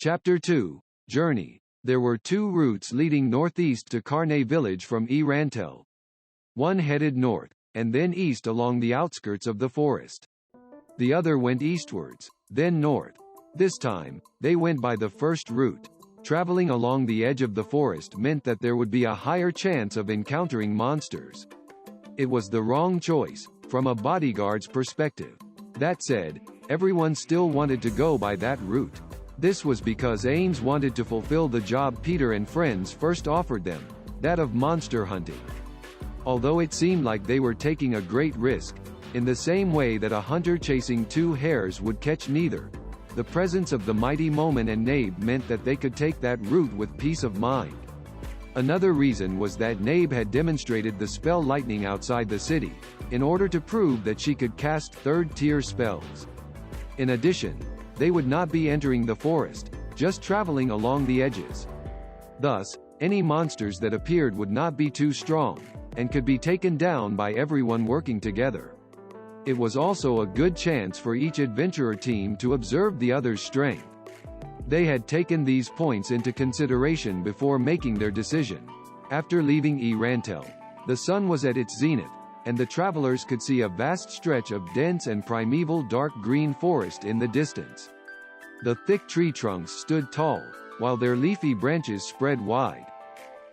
Chapter 2. Journey. There were two routes leading northeast to Kugane village from Rantel. One headed north, and then east along the outskirts of the forest. The other went eastwards, then north. This time, they went by the first route. Traveling along the edge of the forest meant that there would be a higher chance of encountering monsters. It was the wrong choice, from a bodyguard's perspective. That said, everyone still wanted to go by that route. This was because Ainz wanted to fulfill the job Peter and friends first offered them, that of monster hunting. Although it seemed like they were taking a great risk, in the same way that a hunter chasing two hares would catch neither, the presence of the mighty Momon and Nabe meant that they could take that route with peace of mind. Another reason was that Nabe had demonstrated the spell lightning outside the city, in order to prove that she could cast third-tier spells. In addition, they would not be entering the forest, just traveling along the edges. Thus, any monsters that appeared would not be too strong, and could be taken down by everyone working together. It was also a good chance for each adventurer team to observe the other's strength. They had taken these points into consideration before making their decision. After leaving Rantel, the sun was at its zenith, and the travelers could see a vast stretch of dense and primeval dark green forest in the distance. The thick tree trunks stood tall, while their leafy branches spread wide.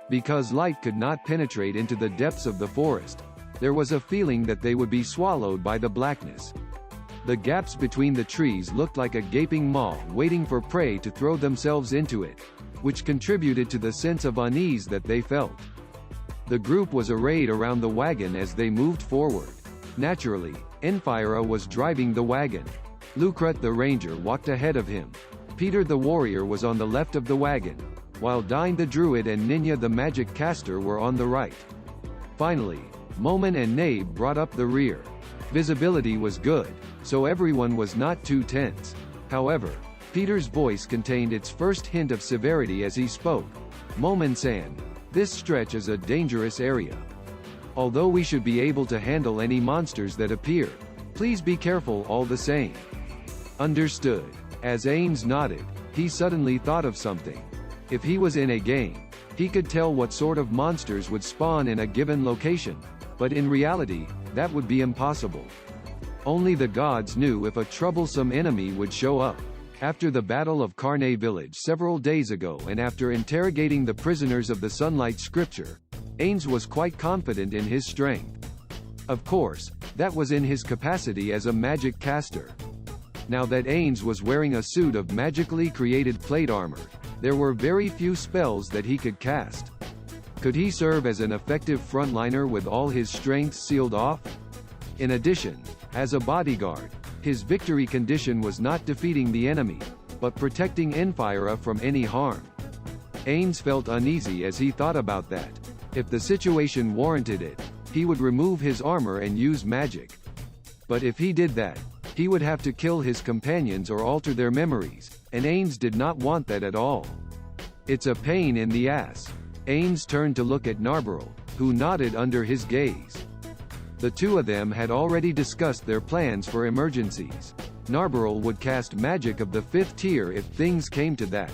Because light could not penetrate into the depths of the forest, there was a feeling that they would be swallowed by the blackness. The gaps between the trees looked like a gaping maw waiting for prey to throw themselves into it, which contributed to the sense of unease that they felt. The group was arrayed around the wagon as they moved forward. Naturally, Enfira was driving the wagon. Lucrut the ranger walked ahead of him. Peter the warrior was on the left of the wagon, while Dine the druid and Ninya the magic caster were on the right. Finally, Momon and Nabe brought up the rear. Visibility was good, so everyone was not too tense. However, Peter's voice contained its first hint of severity as he spoke. Momon-san, this stretch is a dangerous area. Although we should be able to handle any monsters that appear, please be careful all the same. Understood. As Ainz nodded, he suddenly thought of something. If he was in a game, he could tell what sort of monsters would spawn in a given location, but in reality, that would be impossible. Only the gods knew if a troublesome enemy would show up. After the Battle of Kugane village several days ago and after interrogating the prisoners of the Sunlight Scripture, Ainz was quite confident in his strength. Of course, that was in his capacity as a magic caster. Now that Ainz was wearing a suit of magically created plate armor, there were very few spells that he could cast. Could he serve as an effective frontliner with all his strength sealed off? In addition, as a bodyguard, his victory condition was not defeating the enemy, but protecting Enfira from any harm. Ainz felt uneasy as he thought about that. If the situation warranted it, he would remove his armor and use magic. But if he did that, he would have to kill his companions or alter their memories, and Ainz did not want that at all. It's a pain in the ass. Ainz turned to look at Narbarrel, who nodded under his gaze. The two of them had already discussed their plans for emergencies. Narbarrel would cast magic of the 5th tier if things came to that.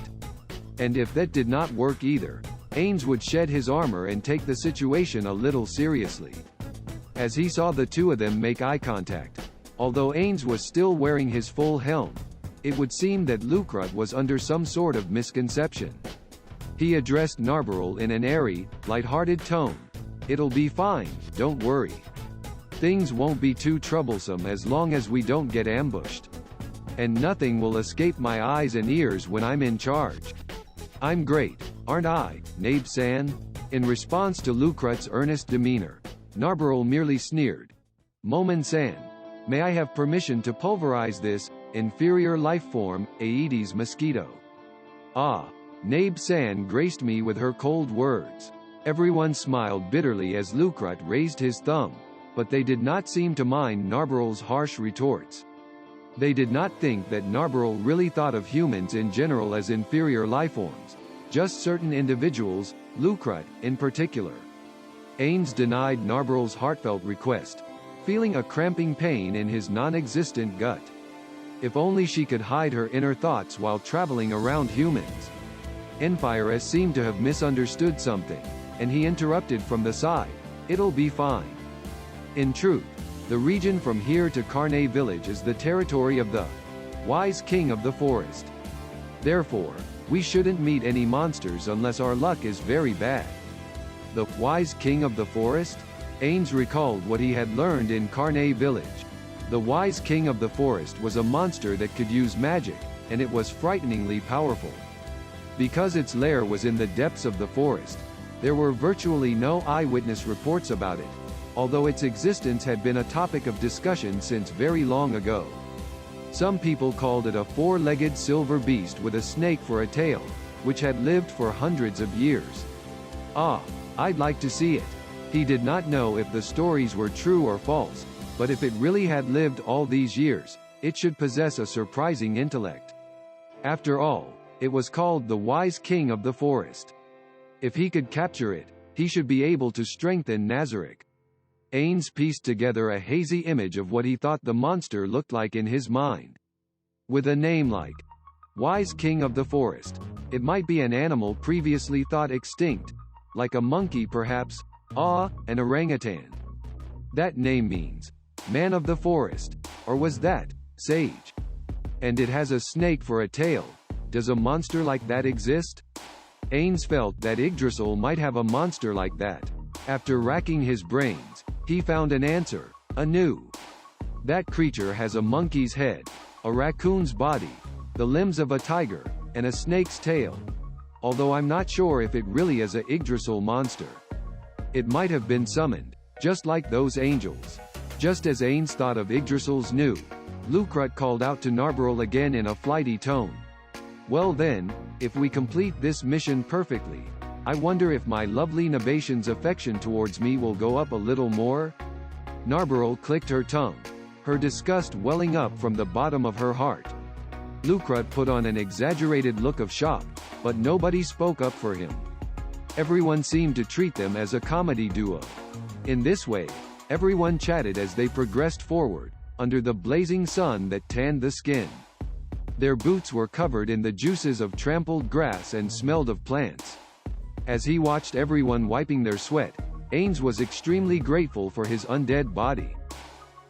And if that did not work either, Ainz would shed his armor and take the situation a little seriously. As he saw the two of them make eye contact, although Ainz was still wearing his full helm, it would seem that Lucrut was under some sort of misconception. He addressed Narbarrel in an airy, light-hearted tone. "It'll be fine, don't worry. Things won't be too troublesome as long as we don't get ambushed. And nothing will escape my eyes and ears when I'm in charge. I'm great, aren't I, Nabe-san?" In response to Lucrut's earnest demeanor, Narbarrel merely sneered. "Momon-san, may I have permission to pulverize this inferior life form, Aedes mosquito?" "Ah." Nabe-san graced me with her cold words. Everyone smiled bitterly as Lucrut raised his thumb, but they did not seem to mind Narbarrel's harsh retorts. They did not think that Narbarrel really thought of humans in general as inferior lifeforms, just certain individuals, Lucrut, in particular. Ainz denied Narbarrel's heartfelt request, feeling a cramping pain in his non-existent gut. If only she could hide her inner thoughts while traveling around humans. Enpyrus seemed to have misunderstood something, and he interrupted from the side. It'll be fine. In truth, the region from here to Kugane village is the territory of the wise king of the forest. Therefore, we shouldn't meet any monsters unless our luck is very bad. The wise king of the forest? Ainz recalled what he had learned in Kugane village. The wise king of the forest was a monster that could use magic, and it was frighteningly powerful. Because its lair was in the depths of the forest, there were virtually no eyewitness reports about it, although its existence had been a topic of discussion since very long ago. Some people called it a four-legged silver beast with a snake for a tail, which had lived for hundreds of years. Ah, I'd like to see it. He did not know if the stories were true or false, but if it really had lived all these years, it should possess a surprising intellect. After all, it was called the wise king of the forest. If he could capture it, he should be able to strengthen Nazarick. Ainz pieced together a hazy image of what he thought the monster looked like in his mind. With a name like Wise King of the Forest, it might be an animal previously thought extinct, like a monkey perhaps, an orangutan. That name means man of the forest, or was that sage? And it has a snake for a tail. Does a monster like that exist? Ainz felt that Yggdrasil might have a monster like that. After racking his brains, he found an answer, anew. That creature has a monkey's head, a raccoon's body, the limbs of a tiger, and a snake's tail. Although I'm not sure if it really is a Yggdrasil monster. It might have been summoned, just like those angels. Just as Ainz thought of Yggdrasil's new, Lucrut called out to Narbarel again in a flighty tone. Well then, if we complete this mission perfectly, I wonder if my lovely Nabation's affection towards me will go up a little more? Narbarel clicked her tongue, her disgust welling up from the bottom of her heart. Lucrut put on an exaggerated look of shock, but nobody spoke up for him. Everyone seemed to treat them as a comedy duo. In this way, everyone chatted as they progressed forward, under the blazing sun that tanned the skin. Their boots were covered in the juices of trampled grass and smelled of plants. As he watched everyone wiping their sweat, Ainz was extremely grateful for his undead body.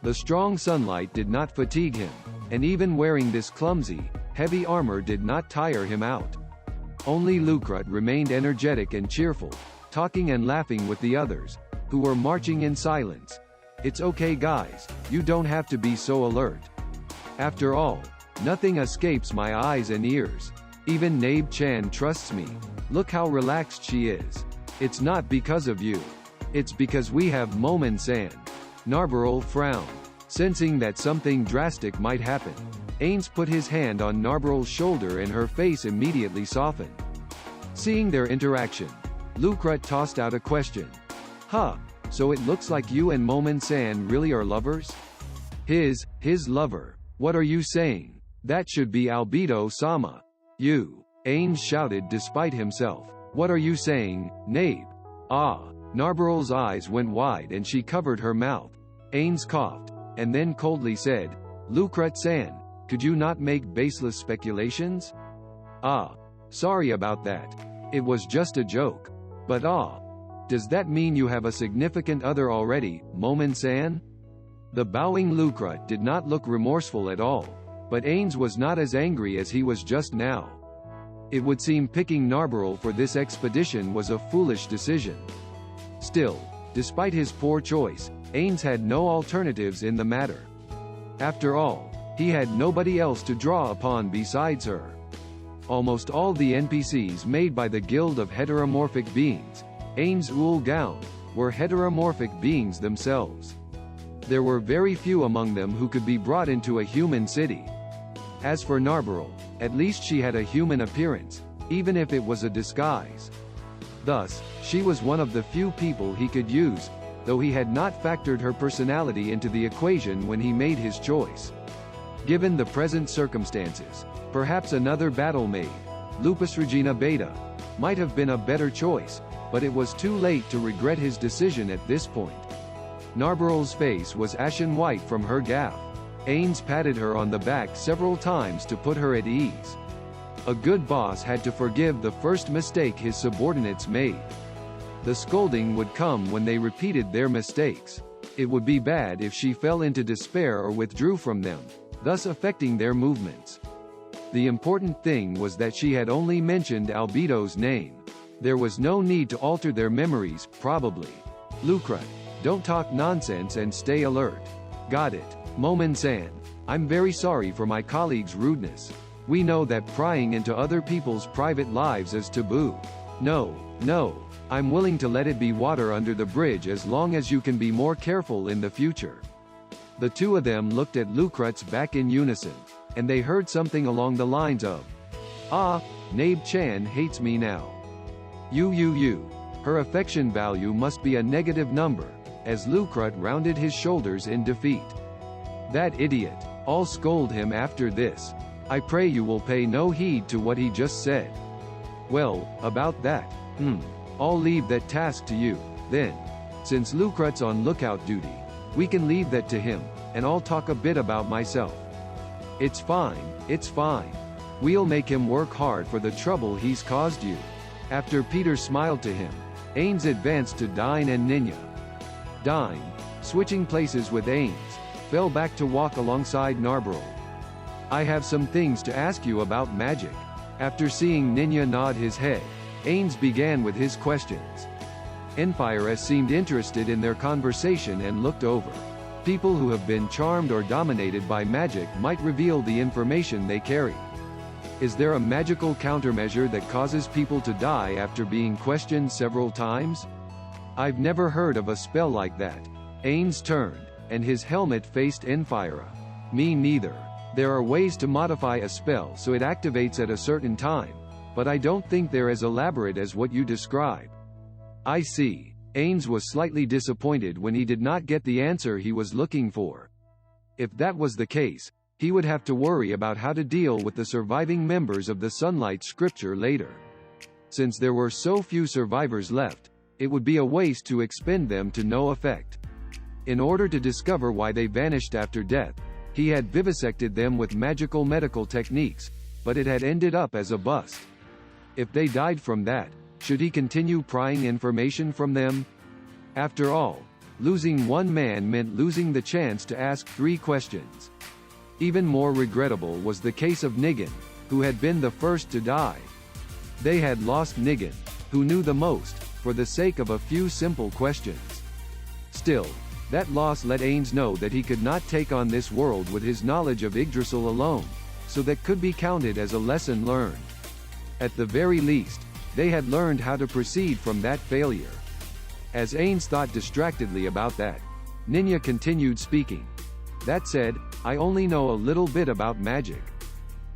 The strong sunlight did not fatigue him, and even wearing this clumsy, heavy armor did not tire him out. Only Lucrut remained energetic and cheerful, talking and laughing with the others, who were marching in silence. It's okay guys, you don't have to be so alert. After all, nothing escapes my eyes and ears. Even Nabe-chan trusts me. Look how relaxed she is. It's not because of you. It's because we have Momonga. Narbarel frowned, sensing that something drastic might happen. Ainz put his hand on Narbarel's shoulder and her face immediately softened. Seeing their interaction, Lucrut tossed out a question. So it looks like you and Momonga really are lovers? His lover. What are you saying? That should be Albedo-sama. You. Ainz shouted despite himself. What are you saying, Nabe? Narbarel's eyes went wide and she covered her mouth. Ainz coughed, and then coldly said, Lucrut-san, could you not make baseless speculations? Sorry about that. It was just a joke. But does that mean you have a significant other already, Momonga? The bowing Lucrut did not look remorseful at all, but Ainz was not as angry as he was just now. It would seem picking Narbarel for this expedition was a foolish decision. Still, despite his poor choice, Ainz had no alternatives in the matter. After all, he had nobody else to draw upon besides her. Almost all the NPCs made by the Guild of Heteromorphic Beings, Ainz Ooal Gown, were heteromorphic beings themselves. There were very few among them who could be brought into a human city. As for Narbarel, at least she had a human appearance, even if it was a disguise. Thus, she was one of the few people he could use, though he had not factored her personality into the equation when he made his choice. Given the present circumstances, perhaps another battle maid, Lupus Regina Beta, might have been a better choice, but it was too late to regret his decision at this point. Narbarel's face was ashen white from her gaffe. Ainz patted her on the back several times to put her at ease. A good boss had to forgive the first mistake his subordinates made. The scolding would come when they repeated their mistakes. It would be bad if she fell into despair or withdrew from them, thus affecting their movements. The important thing was that she had only mentioned Albedo's name. There was no need to alter their memories, probably. Lucret, don't talk nonsense and stay alert. Got it. Momon-san, I'm very sorry for my colleague's rudeness. We know that prying into other people's private lives is taboo. No, I'm willing to let it be water under the bridge as long as you can be more careful in the future. The two of them looked at Lucret's back in unison, and they heard something along the lines of, "Ah, Nabe-chan hates me now." Her affection value must be a negative number, as Lucret rounded his shoulders in defeat. That idiot. I'll scold him after this. I pray you will pay no heed to what he just said. Well, about that. I'll leave that task to you, then. Since Lucret's on lookout duty, we can leave that to him, and I'll talk a bit about myself. It's fine. We'll make him work hard for the trouble he's caused you. After Peter smiled to him, Ainz advanced to Dine and Ninya. Dine, switching places with Ainz, fell back to walk alongside Narborough. I have some things to ask you about magic. After seeing Ninya nod his head, Ainz began with his questions. Enfira seemed interested in their conversation and looked over. People who have been charmed or dominated by magic might reveal the information they carry. Is there a magical countermeasure that causes people to die after being questioned several times? I've never heard of a spell like that. Ainz turned, and his helmet faced Enfira. Me neither. There are ways to modify a spell so it activates at a certain time, but I don't think they're as elaborate as what you describe. I see. Ainz was slightly disappointed when he did not get the answer he was looking for. If that was the case, he would have to worry about how to deal with the surviving members of the Sunlight Scripture later. Since there were so few survivors left, it would be a waste to expend them to no effect. In order to discover why they vanished after death, he had vivisected them with magical medical techniques, but it had ended up as a bust. If they died from that, should he continue prying information from them? After all, losing one man meant losing the chance to ask 3 questions. Even more regrettable was the case of Nigan, who had been the first to die. They had lost Nigan, who knew the most, for the sake of a few simple questions. Still, that loss let Ainz know that he could not take on this world with his knowledge of Yggdrasil alone, so that could be counted as a lesson learned. At the very least, they had learned how to proceed from that failure. As Ainz thought distractedly about that, Ninya continued speaking. That said, I only know a little bit about magic.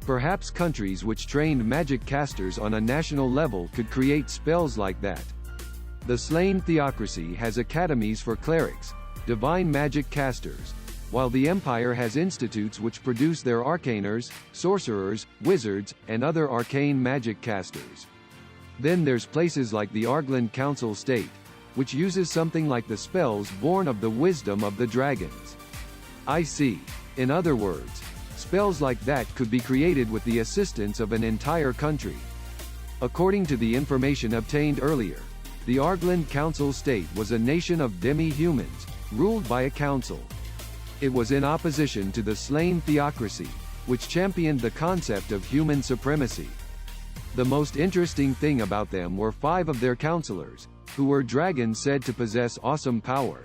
Perhaps countries which trained magic casters on a national level could create spells like that. The slain theocracy has academies for clerics, divine magic casters, while the Empire has institutes which produce their arcaners, sorcerers, wizards, and other arcane magic casters. Then there's places like the Argland Council State, which uses something like the spells born of the wisdom of the dragons. I see. In other words, spells like that could be created with the assistance of an entire country. According to the information obtained earlier, the Argland Council State was a nation of demi-humans, ruled by a council. It was in opposition to the slain theocracy, which championed the concept of human supremacy. The most interesting thing about them were 5 of their counselors, who were dragons said to possess awesome power.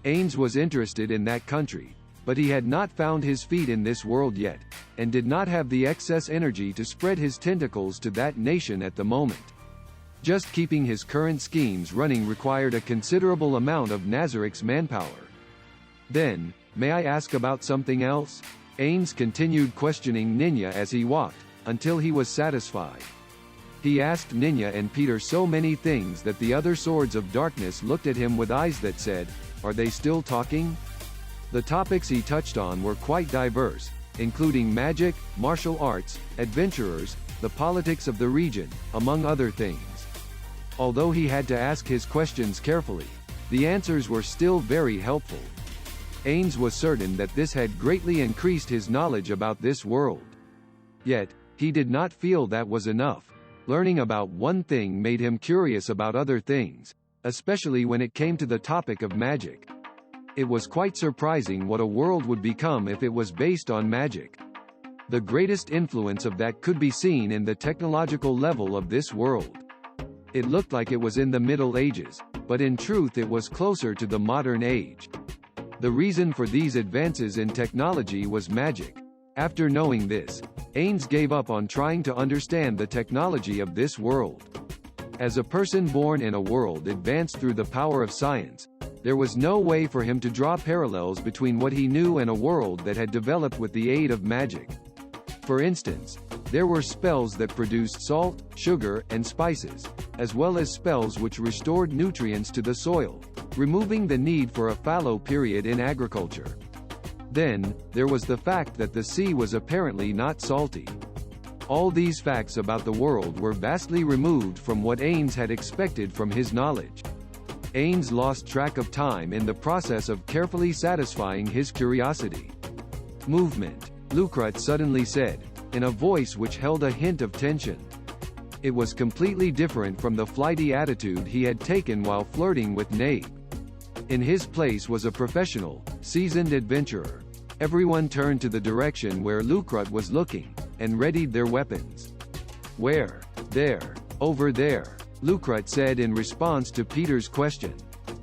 Ainz was interested in that country, but he had not found his feet in this world yet, and did not have the excess energy to spread his tentacles to that nation at the moment. Just keeping his current schemes running required a considerable amount of Nazarick's manpower. Then, may I ask about something else? Ainz continued questioning Ninya as he walked, until he was satisfied. He asked Ninya and Peter so many things that the other Swords of Darkness looked at him with eyes that said, "Are they still talking?" The topics he touched on were quite diverse, including magic, martial arts, adventurers, the politics of the region, among other things. Although he had to ask his questions carefully, the answers were still very helpful. Ainz was certain that this had greatly increased his knowledge about this world. Yet, he did not feel that was enough. Learning about one thing made him curious about other things, especially when it came to the topic of magic. It was quite surprising what a world would become if it was based on magic. The greatest influence of that could be seen in the technological level of this world. It looked like it was in the Middle Ages, but in truth it was closer to the modern age. The reason for these advances in technology was magic. After knowing this, Ainz gave up on trying to understand the technology of this world. As a person born in a world advanced through the power of science, there was no way for him to draw parallels between what he knew and a world that had developed with the aid of magic. For instance, there were spells that produced salt, sugar, and spices, as well as spells which restored nutrients to the soil, removing the need for a fallow period in agriculture. Then, there was the fact that the sea was apparently not salty. All these facts about the world were vastly removed from what Ainz had expected from his knowledge. Ainz lost track of time in the process of carefully satisfying his curiosity. Movement, Lucrut suddenly said, in a voice which held a hint of tension. It was completely different from the flighty attitude he had taken while flirting with Nabe. In his place was a professional, seasoned adventurer. Everyone turned to the direction where Lucrut was looking, and readied their weapons. Where? There. Over there, Lucrut said in response to Peter's question.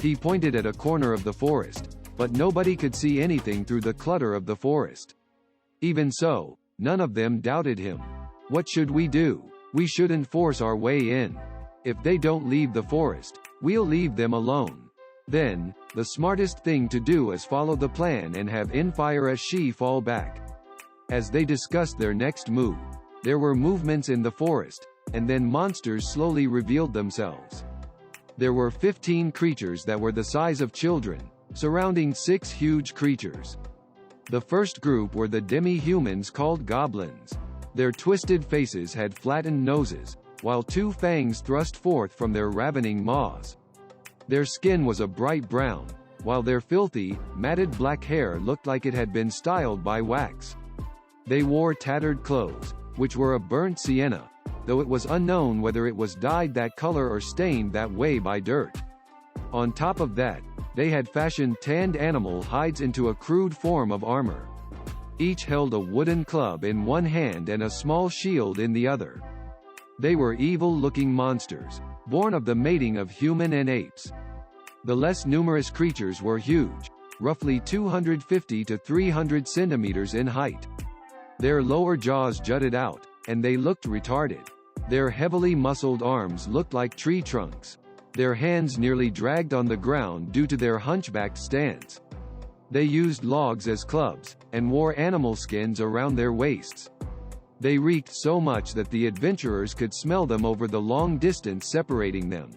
He pointed at a corner of the forest, but nobody could see anything through the clutter of the forest. Even so, none of them doubted him. What should we do? We shouldn't force our way in. If they don't leave the forest, we'll leave them alone. Then, the smartest thing to do is follow the plan and have Infire as she fall back. As they discussed their next move, there were movements in the forest, and then monsters slowly revealed themselves. There were 15 creatures that were the size of children, surrounding 6 huge creatures. The first group were the demi-humans called goblins. Their twisted faces had flattened noses, while 2 fangs thrust forth from their ravening maws. Their skin was a bright brown, while their filthy, matted black hair looked like it had been styled by wax. They wore tattered clothes, which were of burnt sienna, though it was unknown whether it was dyed that color or stained that way by dirt. On top of that, they had fashioned tanned animal hides into a crude form of armor. Each held a wooden club in one hand and a small shield in the other. They were evil-looking monsters, born of the mating of human and apes. The less numerous creatures were huge, roughly 250 to 300 centimeters in height. Their lower jaws jutted out, and they looked retarded. Their heavily muscled arms looked like tree trunks. Their hands nearly dragged on the ground due to their hunchbacked stance. They used logs as clubs, and wore animal skins around their waists. They reeked so much that the adventurers could smell them over the long distance separating them.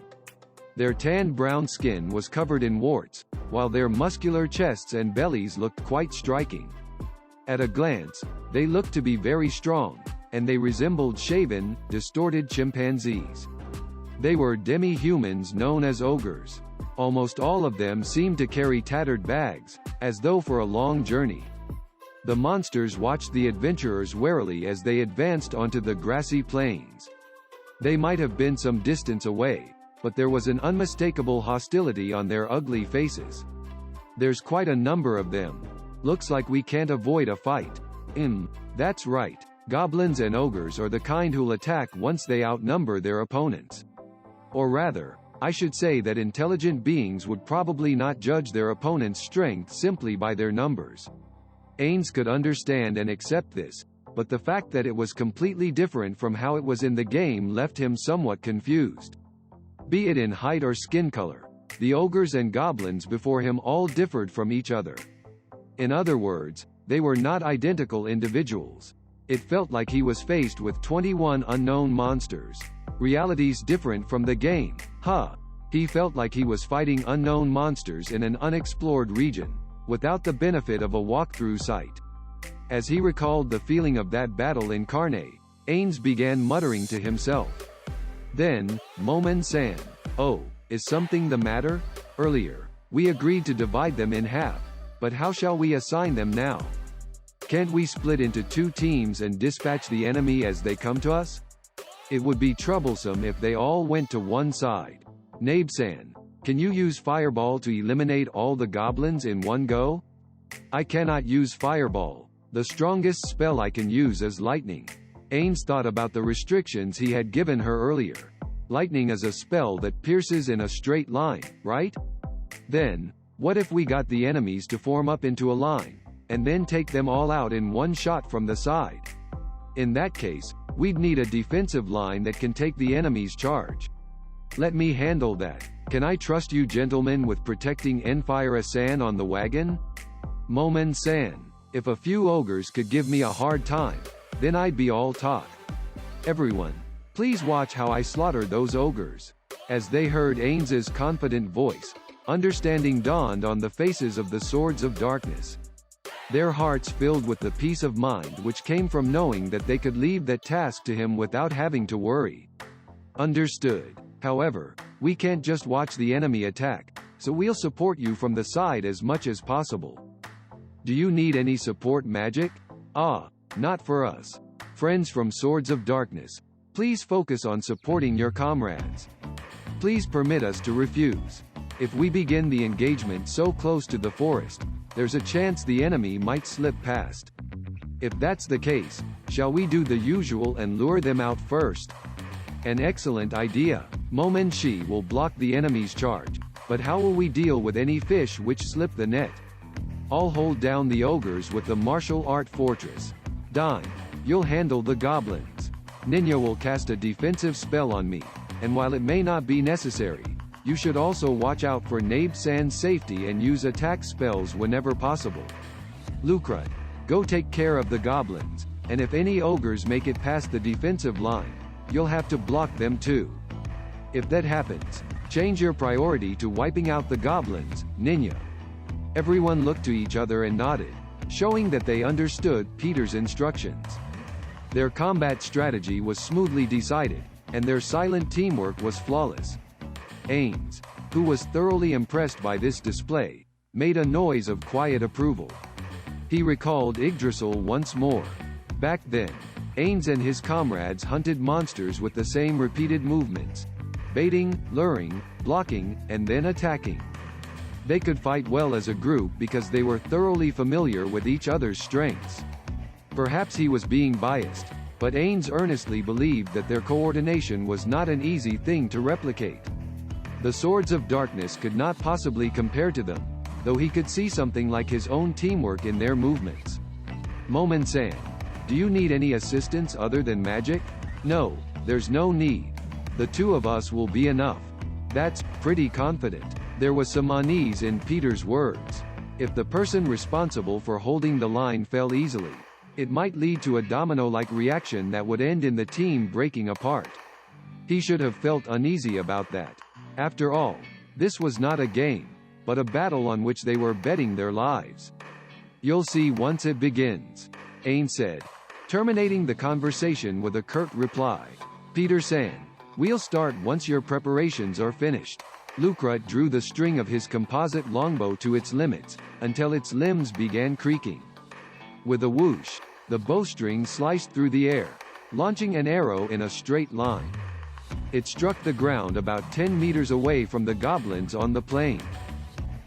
Their tanned brown skin was covered in warts, while their muscular chests and bellies looked quite striking. At a glance, they looked to be very strong, and they resembled shaven, distorted chimpanzees. They were demi-humans known as ogres. Almost all of them seemed to carry tattered bags, as though for a long journey. The monsters watched the adventurers warily as they advanced onto the grassy plains. They might have been some distance away, but there was an unmistakable hostility on their ugly faces. There's quite a number of them. Looks like we can't avoid a fight. That's right. Goblins and ogres are the kind who'll attack once they outnumber their opponents. Or rather, I should say that intelligent beings would probably not judge their opponent's strength simply by their numbers. Ainz could understand and accept this, but the fact that it was completely different from how it was in the game left him somewhat confused. Be it in height or skin color, the ogres and goblins before him all differed from each other. In other words, they were not identical individuals. It felt like he was faced with 21 unknown monsters. Realities different from the game, He felt like he was fighting unknown monsters in an unexplored region, without the benefit of a walkthrough site. As he recalled the feeling of that battle in Karne, Ainz began muttering to himself. Then, Momon-san. Oh, is something the matter? Earlier, we agreed to divide them in half. But how shall we assign them now? Can't we split into 2 teams and dispatch the enemy as they come to us? It would be troublesome if they all went to one side. Nabe-san, can you use Fireball to eliminate all the goblins in one go? I cannot use Fireball. The strongest spell I can use is Lightning. Ainz thought about the restrictions he had given her earlier. Lightning is a spell that pierces in a straight line, right? Then, what if we got the enemies to form up into a line, and then take them all out in one shot from the side? In that case, we'd need a defensive line that can take the enemy's charge. Let me handle that. Can I trust you gentlemen with protecting Enfire-san on the wagon? Momon-san, if a few ogres could give me a hard time, then I'd be all talk. Everyone, please watch how I slaughter those ogres. As they heard Ainz's confident voice, understanding dawned on the faces of the Swords of Darkness. Their hearts filled with the peace of mind which came from knowing that they could leave that task to him without having to worry. Understood. However, we can't just watch the enemy attack, so we'll support you from the side as much as possible. Do you need any support magic? Not for us. Friends from Swords of Darkness, please focus on supporting your comrades. Please permit us to refuse. If we begin the engagement so close to the forest, there's a chance the enemy might slip past. If that's the case, shall we do the usual and lure them out first? An excellent idea. Momonshi will block the enemy's charge, but how will we deal with any fish which slip the net? I'll hold down the ogres with the martial art fortress. Dine, you'll handle the goblins. Ninya will cast a defensive spell on me, and while it may not be necessary, you should also watch out for Nabe-san's safety and use attack spells whenever possible. Lucrut, go take care of the goblins, and if any ogres make it past the defensive line, you'll have to block them too. If that happens, change your priority to wiping out the goblins, Ninya. Everyone looked to each other and nodded, showing that they understood Peter's instructions. Their combat strategy was smoothly decided, and their silent teamwork was flawless. Ainz, who was thoroughly impressed by this display, made a noise of quiet approval. He recalled Yggdrasil once more. Back then, Ainz and his comrades hunted monsters with the same repeated movements: baiting, luring, blocking, and then attacking. They could fight well as a group because they were thoroughly familiar with each other's strengths. Perhaps he was being biased, but Ainz earnestly believed that their coordination was not an easy thing to replicate. The Swords of Darkness could not possibly compare to them, though he could see something like his own teamwork in their movements. Momon-san, do you need any assistance other than magic? No, there's no need. The 2 of us will be enough. That's pretty confident. There was some unease in Peter's words. If the person responsible for holding the line fell easily, it might lead to a domino-like reaction that would end in the team breaking apart. He should have felt uneasy about that. After all, this was not a game, but a battle on which they were betting their lives. You'll see once it begins, Ainz said, terminating the conversation with a curt reply. Peter-san, we'll start once your preparations are finished. Lucrut drew the string of his composite longbow to its limits, until its limbs began creaking. With a whoosh, the bowstring sliced through the air, launching an arrow in a straight line. It struck the ground about 10 meters away from the goblins on the plain.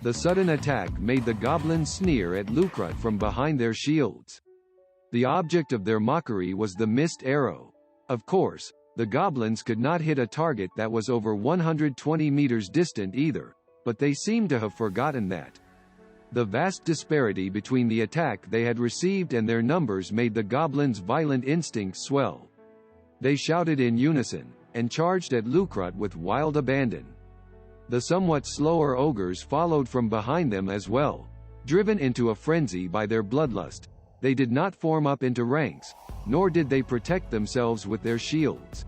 The sudden attack made the goblins sneer at Lucrut from behind their shields. The object of their mockery was the missed arrow. Of course, the goblins could not hit a target that was over 120 meters distant either, but they seemed to have forgotten that. The vast disparity between the attack they had received and their numbers made the goblins' violent instincts swell. They shouted in unison, and charged at Lucrut with wild abandon. The somewhat slower ogres followed from behind them as well. Driven into a frenzy by their bloodlust, they did not form up into ranks, nor did they protect themselves with their shields.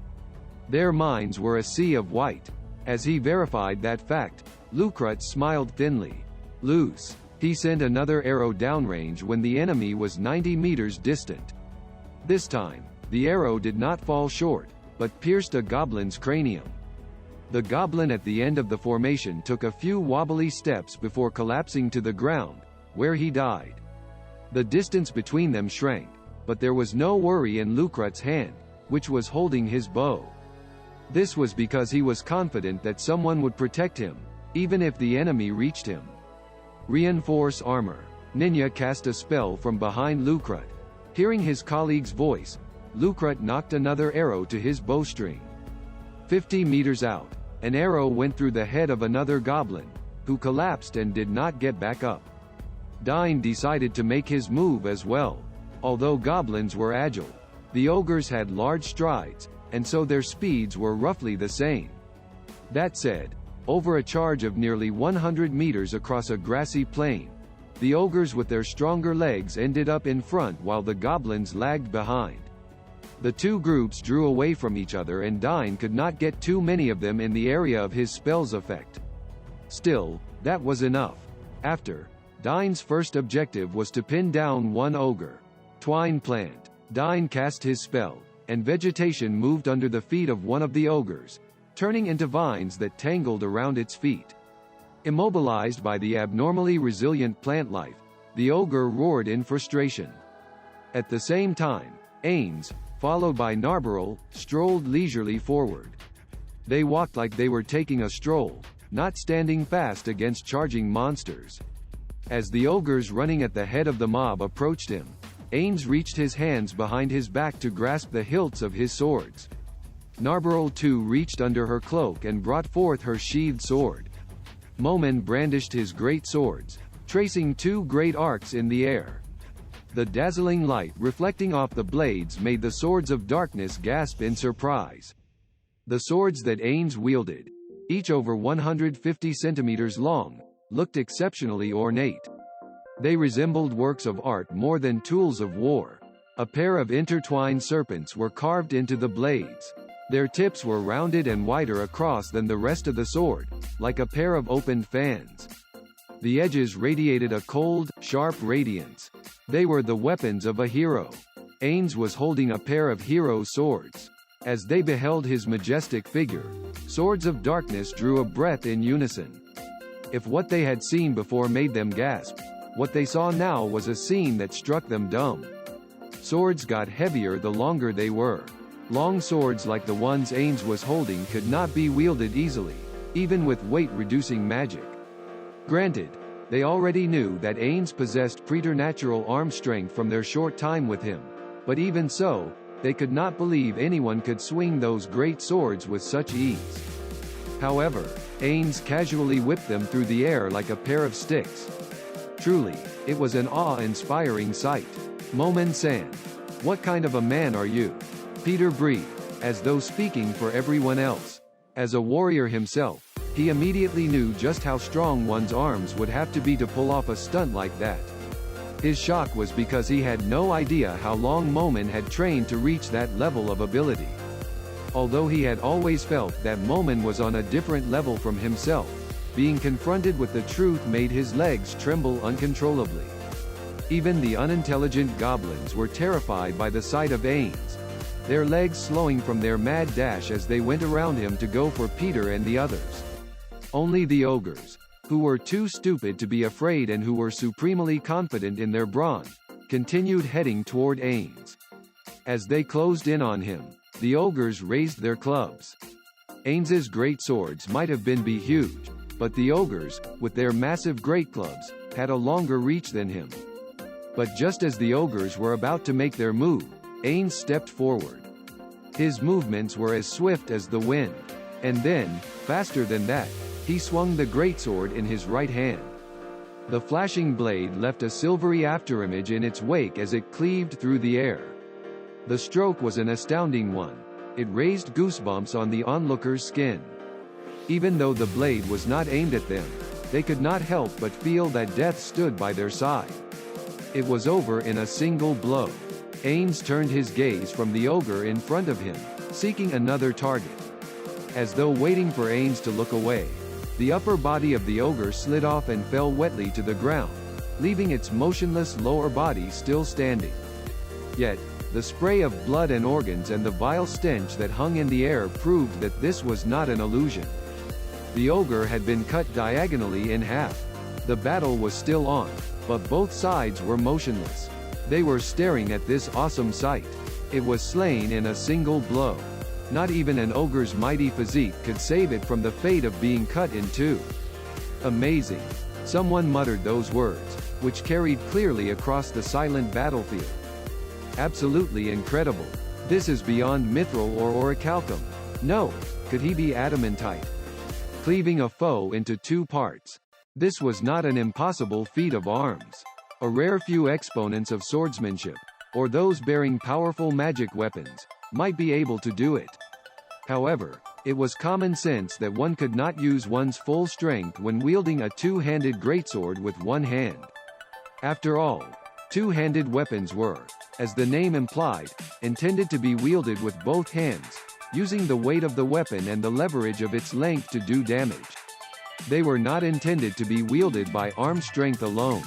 Their minds were a sea of white. As he verified that fact, Lucrut smiled thinly. Loose. He sent another arrow downrange when the enemy was 90 meters distant. This time, the arrow did not fall short, but pierced a goblin's cranium. The goblin at the end of the formation took a few wobbly steps before collapsing to the ground, where he died. The distance between them shrank, but there was no worry in Lucret's hand, which was holding his bow. This was because he was confident that someone would protect him, even if the enemy reached him. Reinforce armor. Ninja cast a spell from behind Lucret. Hearing his colleague's voice, Lucret knocked another arrow to his bowstring. 50 meters out, an arrow went through the head of another goblin, who collapsed and did not get back up. Ainz decided to make his move as well. Although goblins were agile, the ogres had large strides, and so their speeds were roughly the same. That said, over a charge of nearly 100 meters across a grassy plain, the ogres with their stronger legs ended up in front while the goblins lagged behind. The two groups drew away from each other and Ainz could not get too many of them in the area of his spell's effect. Still, that was enough. After, Ainz's first objective was to pin down one ogre. Twine plant. Ainz cast his spell, and vegetation moved under the feet of one of the ogres, turning into vines that tangled around its feet. Immobilized by the abnormally resilient plant life, the ogre roared in frustration. At the same time, Ainz, followed by Nazarick, strolled leisurely forward. They walked like they were taking a stroll, not standing fast against charging monsters. As the ogres running at the head of the mob approached him, Ainz reached his hands behind his back to grasp the hilts of his swords. Nazarick too reached under her cloak and brought forth her sheathed sword. Momonga brandished his great swords, tracing two great arcs in the air. The dazzling light reflecting off the blades made the swords of darkness gasp in surprise. The swords that Ainz wielded, each over 150 centimeters long, looked exceptionally ornate. They resembled works of art more than tools of war. A pair of intertwined serpents were carved into the blades. Their tips were rounded and wider across than the rest of the sword, like a pair of opened fans. The edges radiated a cold, sharp radiance. They were the weapons of a hero. Ainz was holding a pair of hero swords. As they beheld his majestic figure, swords of darkness drew a breath in unison. If what they had seen before made them gasp, what they saw now was a scene that struck them dumb. Swords got heavier the longer they were. Long swords like the ones Ainz was holding could not be wielded easily, even with weight-reducing magic. Granted, they already knew that Ainz possessed preternatural arm strength from their short time with him, but even so, they could not believe anyone could swing those great swords with such ease. However, Ainz casually whipped them through the air like a pair of sticks. Truly, it was an awe-inspiring sight. Momonga-san, what kind of a man are you? Peter breathed, as though speaking for everyone else. As a warrior himself, he immediately knew just how strong one's arms would have to be to pull off a stunt like that. His shock was because he had no idea how long Momonga had trained to reach that level of ability. Although he had always felt that Momonga was on a different level from himself, being confronted with the truth made his legs tremble uncontrollably. Even the unintelligent goblins were terrified by the sight of Ainz, their legs slowing from their mad dash as they went around him to go for Peter and the others. Only the ogres, who were too stupid to be afraid and who were supremely confident in their brawn, continued heading toward Ainz. As they closed in on him, the ogres raised their clubs. Ainz's great swords might have been huge, but the ogres, with their massive great clubs, had a longer reach than him. But just as the ogres were about to make their move, Ainz stepped forward. His movements were as swift as the wind. And then, faster than that, he swung the greatsword in his right hand. The flashing blade left a silvery afterimage in its wake as it cleaved through the air. The stroke was an astounding one. It raised goosebumps on the onlooker's skin. Even though the blade was not aimed at them, they could not help but feel that death stood by their side. It was over in a single blow. Ainz turned his gaze from the ogre in front of him, seeking another target. As though waiting for Ainz to look away, the upper body of the ogre slid off and fell wetly to the ground, leaving its motionless lower body still standing. Yet, the spray of blood and organs and the vile stench that hung in the air proved that this was not an illusion. The ogre had been cut diagonally in half. The battle was still on, but both sides were motionless. They were staring at this awesome sight. It was slain in a single blow. Not even an ogre's mighty physique could save it from the fate of being cut in two. Amazing. Someone muttered those words, which carried clearly across the silent battlefield. Absolutely incredible. This is beyond mithril or orichalcum. No, could he be adamantite? Cleaving a foe into two parts. This was not an impossible feat of arms. A rare few exponents of swordsmanship, or those bearing powerful magic weapons, might be able to do it. However, it was common sense that one could not use one's full strength when wielding a two-handed greatsword with one hand. After all, two-handed weapons were, as the name implied, intended to be wielded with both hands, using the weight of the weapon and the leverage of its length to do damage. They were not intended to be wielded by arm strength alone.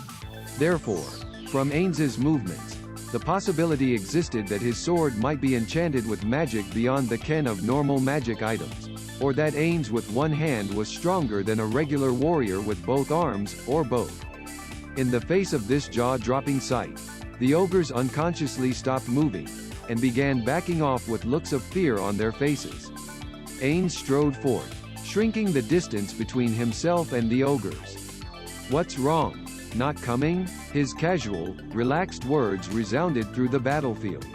Therefore, from Ainz's movements, the possibility existed that his sword might be enchanted with magic beyond the ken of normal magic items, or that Ainz with one hand was stronger than a regular warrior with both arms, or both. In the face of this jaw-dropping sight, the ogres unconsciously stopped moving, and began backing off with looks of fear on their faces. Ainz strode forth, shrinking the distance between himself and the ogres. "What's wrong? Not coming?" His casual, relaxed words resounded through the battlefield.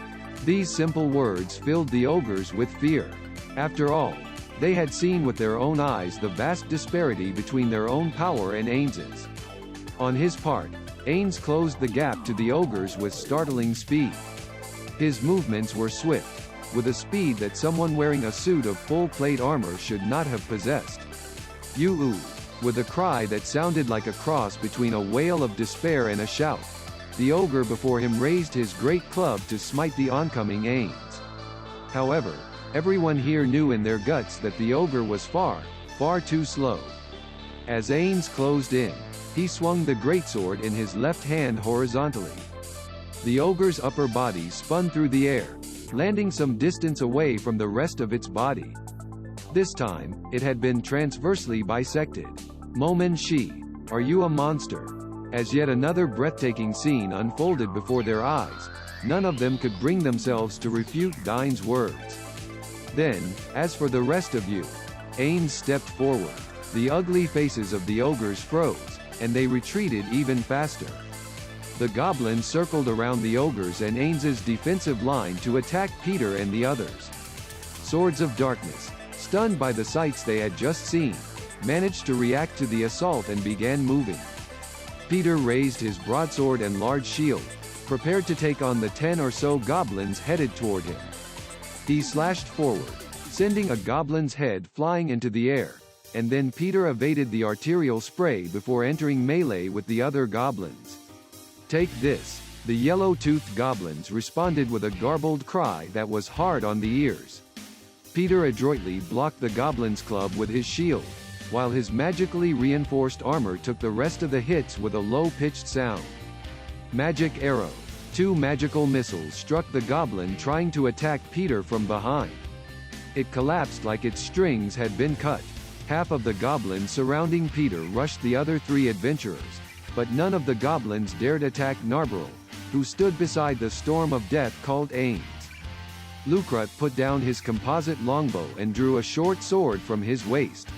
These simple words filled the ogres with fear. After all, they had seen with their own eyes the vast disparity between their own power and Ainz's. On his part, Ainz closed the gap to the ogres with startling speed. His movements were swift, with a speed that someone wearing a suit of full-plate armor should not have possessed. "You-oo!" With a cry that sounded like a cross between a wail of despair and a shout, the ogre before him raised his great club to smite the oncoming Ainz. However, everyone here knew in their guts that the ogre was far, far too slow. As Ainz closed in, he swung the greatsword in his left hand horizontally. The ogre's upper body spun through the air, landing some distance away from the rest of its body. This time, it had been transversely bisected. "Momonshi, are you a monster?" As yet another breathtaking scene unfolded before their eyes, none of them could bring themselves to refute Dain's words. "Then, as for the rest of you," Ainz stepped forward. The ugly faces of the ogres froze, and they retreated even faster. The goblins circled around the ogres and Ainz's defensive line to attack Peter and the others. Swords of Darkness, stunned by the sights they had just seen, managed to react to the assault and began moving. Peter raised his broadsword and large shield, prepared to take on the 10 or so goblins headed toward him. He slashed forward, sending a goblin's head flying into the air, and then Peter evaded the arterial spray before entering melee with the other goblins. "Take this!" The yellow-toothed goblins responded with a garbled cry that was hard on the ears. Peter adroitly blocked the goblin's club with his shield, while his magically reinforced armor took the rest of the hits with a low-pitched sound. Magic arrow. 2 magical missiles struck the goblin trying to attack Peter from behind. It collapsed like its strings had been cut. Half of the goblins surrounding Peter rushed the other 3 adventurers, but none of the goblins dared attack Narbarl, who stood beside the storm of death called Ainz. Lucrut put down his composite longbow and drew a short sword from his waist.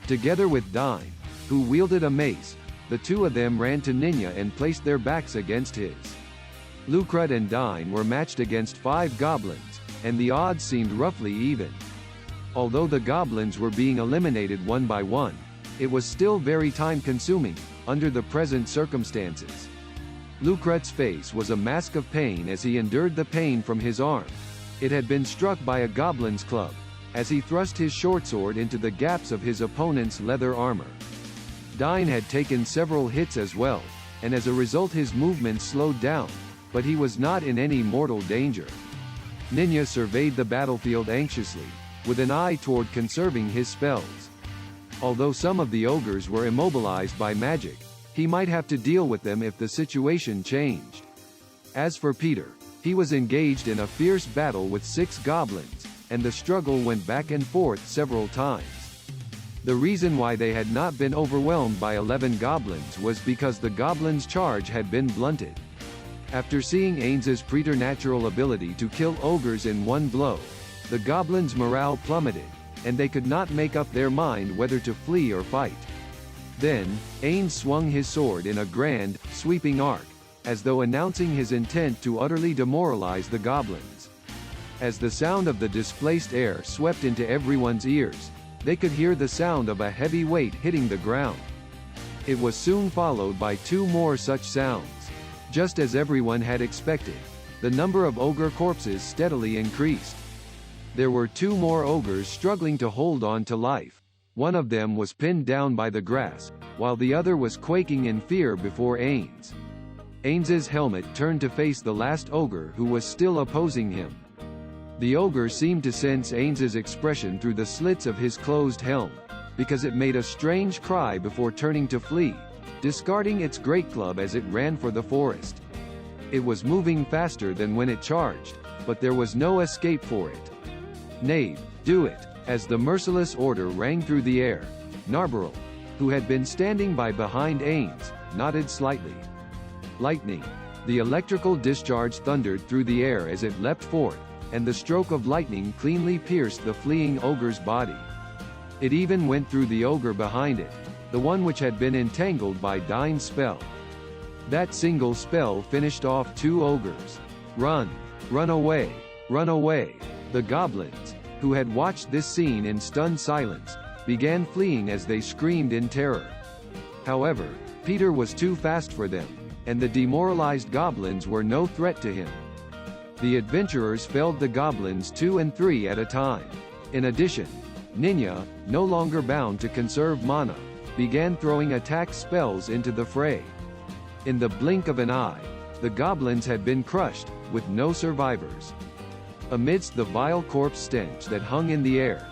Together with Dain, who wielded a mace, the two of them ran to Ninya and placed their backs against his. Lucrut and Dain were matched against 5 goblins, and the odds seemed roughly even. Although the goblins were being eliminated one by one, it was still very time-consuming, under the present circumstances. Lucrut's face was a mask of pain as he endured the pain from his arm. It had been struck by a goblin's club, as he thrust his shortsword into the gaps of his opponent's leather armor. Dain had taken several hits as well, and as a result his movement slowed down, but he was not in any mortal danger. Ninya surveyed the battlefield anxiously, with an eye toward conserving his spells. Although some of the ogres were immobilized by magic, he might have to deal with them if the situation changed. As for Peter, he was engaged in a fierce battle with 6 goblins, and the struggle went back and forth several times. The reason why they had not been overwhelmed by 11 goblins was because the goblins' charge had been blunted. After seeing Ainz's preternatural ability to kill ogres in one blow, the goblins' morale plummeted, and they could not make up their mind whether to flee or fight. Then, Ainz swung his sword in a grand, sweeping arc, as though announcing his intent to utterly demoralize the goblins. As the sound of the displaced air swept into everyone's ears, they could hear the sound of a heavy weight hitting the ground. It was soon followed by 2 more such sounds. Just as everyone had expected, the number of ogre corpses steadily increased. There were 2 more ogres struggling to hold on to life. One of them was pinned down by the grass, while the other was quaking in fear before Ainz. Ainz's helmet turned to face the last ogre who was still opposing him. The ogre seemed to sense Ainz's expression through the slits of his closed helm, because it made a strange cry before turning to flee, discarding its great club as it ran for the forest. It was moving faster than when it charged, but there was no escape for it. "Knave, do it!" As the merciless order rang through the air, Narbarel, who had been standing by behind Ainz, nodded slightly. Lightning. The electrical discharge thundered through the air as it leapt forth, and the stroke of lightning cleanly pierced the fleeing ogre's body. It even went through the ogre behind it, the one which had been entangled by Dine's spell. That single spell finished off 2 ogres. "Run! Run away! Run away!" The goblins, who had watched this scene in stunned silence, began fleeing as they screamed in terror. However, Peter was too fast for them, and the demoralized goblins were no threat to him. The adventurers felled the goblins 2 and 3 at a time. In addition, Ninya, no longer bound to conserve mana, began throwing attack spells into the fray. In the blink of an eye, the goblins had been crushed, with no survivors. Amidst the vile corpse stench that hung in the air,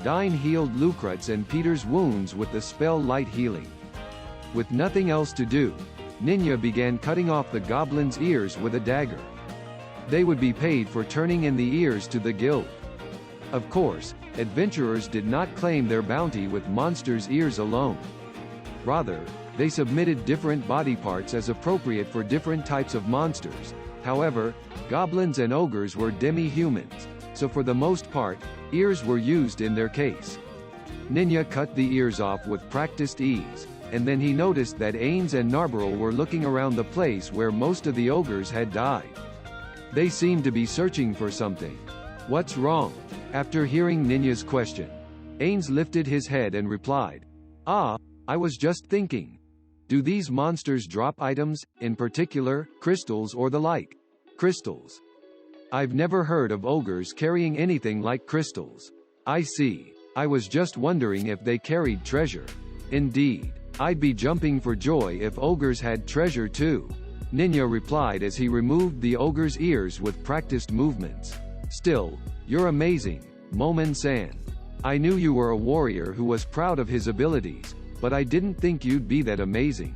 Dine healed Lucrut's and Peter's wounds with the spell Light Healing. With nothing else to do, Ninya began cutting off the goblins' ears with a dagger. They would be paid for turning in the ears to the guild. Of course, adventurers did not claim their bounty with monsters' ears alone. Rather, they submitted different body parts as appropriate for different types of monsters. However, goblins and ogres were demi-humans, so for the most part, ears were used in their case. Ninya cut the ears off with practiced ease, and then he noticed that Ainz and Narbarel were looking around the place where most of the ogres had died. They seemed to be searching for something. "What's wrong?" After hearing Ninya's question, Ainz lifted his head and replied, I was just thinking. Do these monsters drop items, in particular, crystals or the like?" "Crystals? I've never heard of ogres carrying anything like crystals." "I see. I was just wondering if they carried treasure." "Indeed. I'd be jumping for joy if ogres had treasure too," Ninya replied as he removed the ogre's ears with practiced movements. "Still, you're amazing, Momon-san. I knew you were a warrior who was proud of his abilities, but I didn't think you'd be that amazing."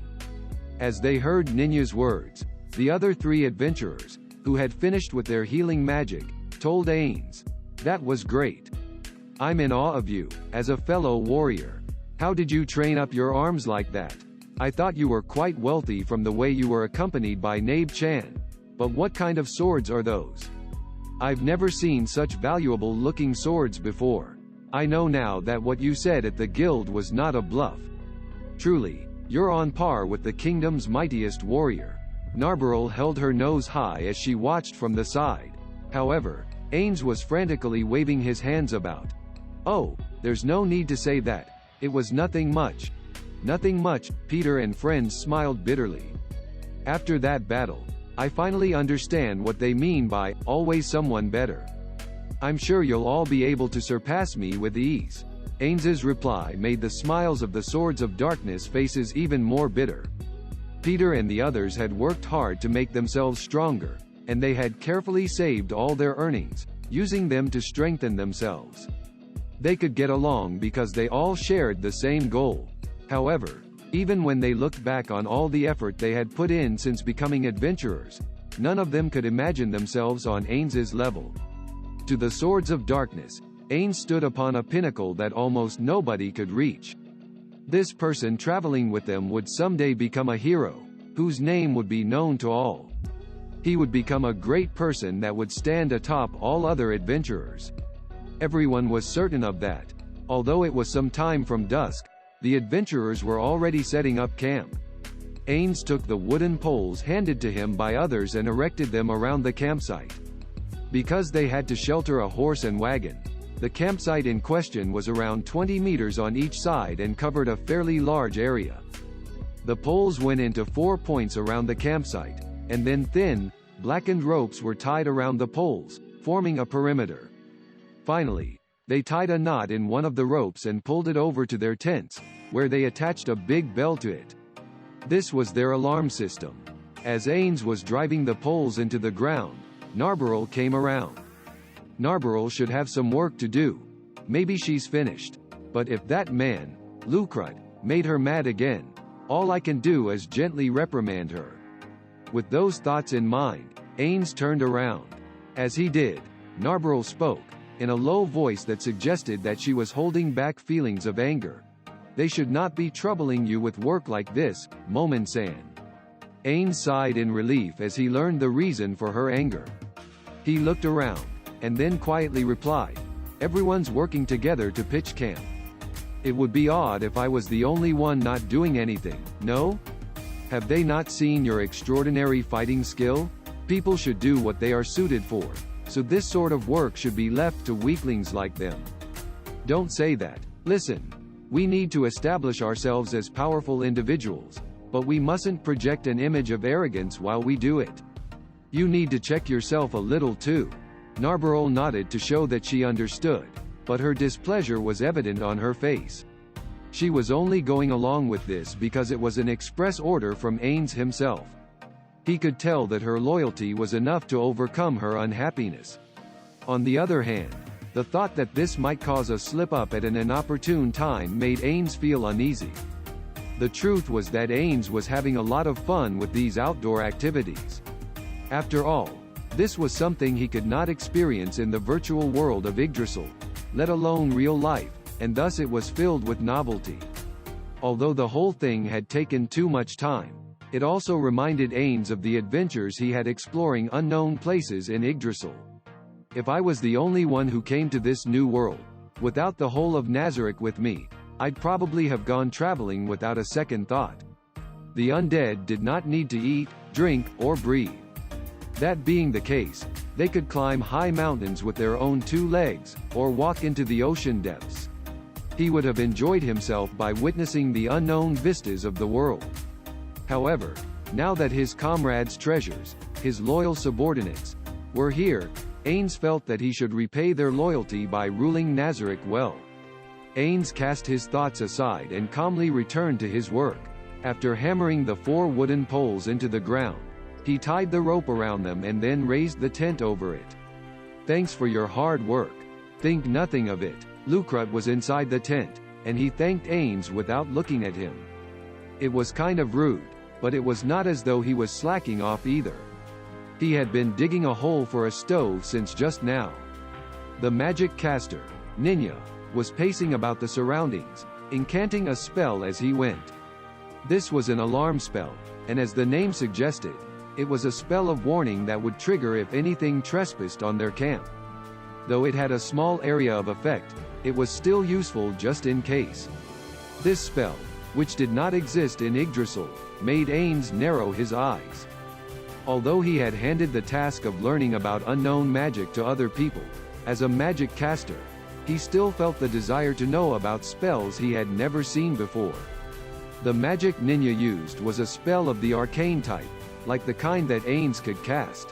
As they heard Ninya's words, the other 3 adventurers, who had finished with their healing magic, told Ainz, "That was great. I'm in awe of you, as a fellow warrior. How did you train up your arms like that? I thought you were quite wealthy from the way you were accompanied by Nabe-chan. But what kind of swords are those? I've never seen such valuable-looking swords before. I know now that what you said at the guild was not a bluff. Truly, you're on par with the kingdom's mightiest warrior." Narbarel held her nose high as she watched from the side. However, Ainz was frantically waving his hands about. "Oh, there's no need to say that. It was nothing much." "Nothing much," Peter and friends smiled bitterly. "After that battle, I finally understand what they mean by, always someone better. I'm sure you'll all be able to surpass me with ease." Ainz's reply made the smiles of the Swords of Darkness faces even more bitter. Peter and the others had worked hard to make themselves stronger, and they had carefully saved all their earnings, using them to strengthen themselves. They could get along because they all shared the same goal. However, even when they looked back on all the effort they had put in since becoming adventurers, none of them could imagine themselves on Ainz's level. To the Swords of Darkness, Ainz stood upon a pinnacle that almost nobody could reach. This person traveling with them would someday become a hero, whose name would be known to all. He would become a great person that would stand atop all other adventurers. Everyone was certain of that. Although it was some time from dusk, the adventurers were already setting up camp. Ainz took the wooden poles handed to him by others and erected them around the campsite. Because they had to shelter a horse and wagon, the campsite in question was around 20 meters on each side and covered a fairly large area. The poles went into 4 points around the campsite, and then thin, blackened ropes were tied around the poles, forming a perimeter. Finally, they tied a knot in one of the ropes and pulled it over to their tents, where they attached a big bell to it. This was their alarm system. As Ainz was driving the poles into the ground, Narbarrel came around. Narbarrel should have some work to do. Maybe she's finished. But if that man, Lucrut, made her mad again, all I can do is gently reprimand her. With those thoughts in mind, Ainz turned around. As he did, Narbarrel spoke, in a low voice that suggested that she was holding back feelings of anger. They should not be troubling you with work like this, Momon-san. Ainz sighed in relief as he learned the reason for her anger. He looked around, and then quietly replied, "Everyone's working together to pitch camp. It would be odd if I was the only one not doing anything, no? Have they not seen your extraordinary fighting skill? People should do what they are suited for, so this sort of work should be left to weaklings like them. Don't say that. Listen. We need to establish ourselves as powerful individuals, but we mustn't project an image of arrogance while we do it. You need to check yourself a little too." Narbarrel nodded to show that she understood, but her displeasure was evident on her face. She was only going along with this because it was an express order from Ainz himself. He could tell that her loyalty was enough to overcome her unhappiness. On the other hand, the thought that this might cause a slip-up at an inopportune time made Ainz feel uneasy. The truth was that Ainz was having a lot of fun with these outdoor activities. After all, this was something he could not experience in the virtual world of Yggdrasil, let alone real life, and thus it was filled with novelty. Although the whole thing had taken too much time, it also reminded Ainz of the adventures he had exploring unknown places in Yggdrasil. If I was the only one who came to this new world, without the whole of Nazarick with me, I'd probably have gone traveling without a second thought. The undead did not need to eat, drink, or breathe. That being the case, they could climb high mountains with their own 2 legs, or walk into the ocean depths. He would have enjoyed himself by witnessing the unknown vistas of the world. However, now that his comrades' treasures, his loyal subordinates, were here, Ainz felt that he should repay their loyalty by ruling Nazarick well. Ainz cast his thoughts aside and calmly returned to his work. After hammering the 4 wooden poles into the ground, he tied the rope around them and then raised the tent over it. "Thanks for your hard work. Think nothing of it." Lucrut was inside the tent, and he thanked Ainz without looking at him. It was kind of rude, but it was not as though he was slacking off either. He had been digging a hole for a stove since just now. The magic caster, Ninya, was pacing about the surroundings, incanting a spell as he went. This was an alarm spell, and as the name suggested, it was a spell of warning that would trigger if anything trespassed on their camp. Though it had a small area of effect, it was still useful just in case. This spell, which did not exist in Yggdrasil, made Ainz narrow his eyes. Although he had handed the task of learning about unknown magic to other people, as a magic caster, he still felt the desire to know about spells he had never seen before. The magic Ninya used was a spell of the arcane type, like the kind that Ainz could cast.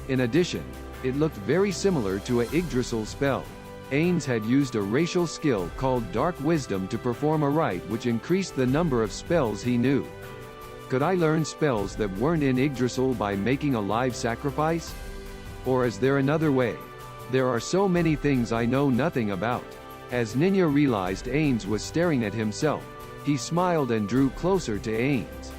In addition, it looked very similar to a Yggdrasil spell. Ainz had used a racial skill called Dark Wisdom to perform a rite which increased the number of spells he knew. Could I learn spells that weren't in Yggdrasil by making a live sacrifice? Or is there another way? There are so many things I know nothing about. As Ninya realized Ainz was staring at himself, he smiled and drew closer to Ainz.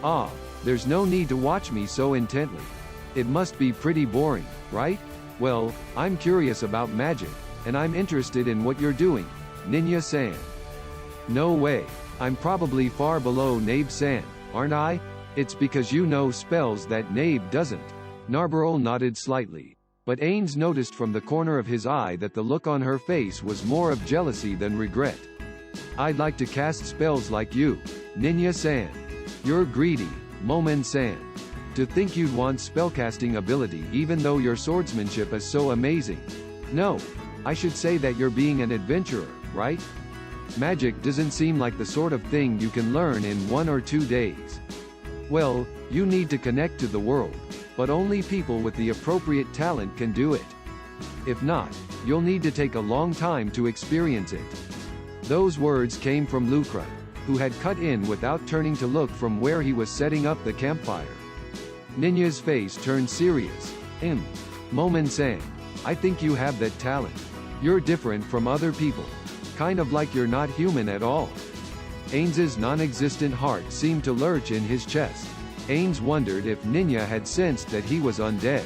"Ah, there's no need to watch me so intently. It must be pretty boring, right? Well, I'm curious about magic, and I'm interested in what you're doing, Ninja-san. No way. I'm probably far below Nabe-san, aren't I? It's because you know spells that Nabe doesn't. Narbarol nodded slightly. But Ainz noticed from the corner of his eye that the look on her face was more of jealousy than regret. I'd like to cast spells like you, Ninja-san. You're greedy, Momon-san. To think you'd want spellcasting ability even though your swordsmanship is so amazing. No. I should say that you're being an adventurer, right? Magic doesn't seem like the sort of thing you can learn in 1 or 2 days. Well, you need to connect to the world, but only people with the appropriate talent can do it. If not, you'll need to take a long time to experience it. Those words came from Lucra, who had cut in without turning to look from where he was setting up the campfire. Ninja's face turned serious. Momon-san, I think you have that talent. You're different from other people. Kind of like you're not human at all. Ainz's non-existent heart seemed to lurch in his chest. Ainz wondered if Ninja had sensed that he was undead.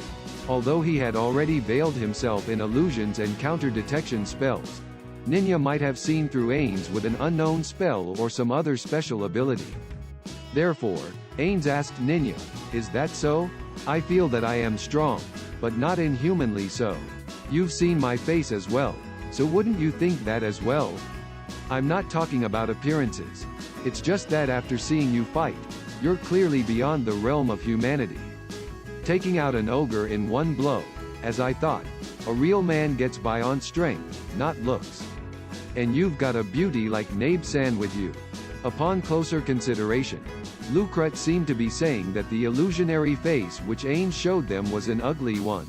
Although he had already veiled himself in illusions and counter-detection spells, Ninja might have seen through Ainz with an unknown spell or some other special ability. Therefore, Ainz asked Ninja, "Is that so? I feel that I am strong, but not inhumanly so. You've seen my face as well, so wouldn't you think that as well? I'm not talking about appearances. It's just that after seeing you fight, you're clearly beyond the realm of humanity. Taking out an ogre in one blow, as I thought. A real man gets by on strength, not looks. And you've got a beauty like Nabe-san with you." Upon closer consideration, Lucret seemed to be saying that the illusionary face which Ainz showed them was an ugly one.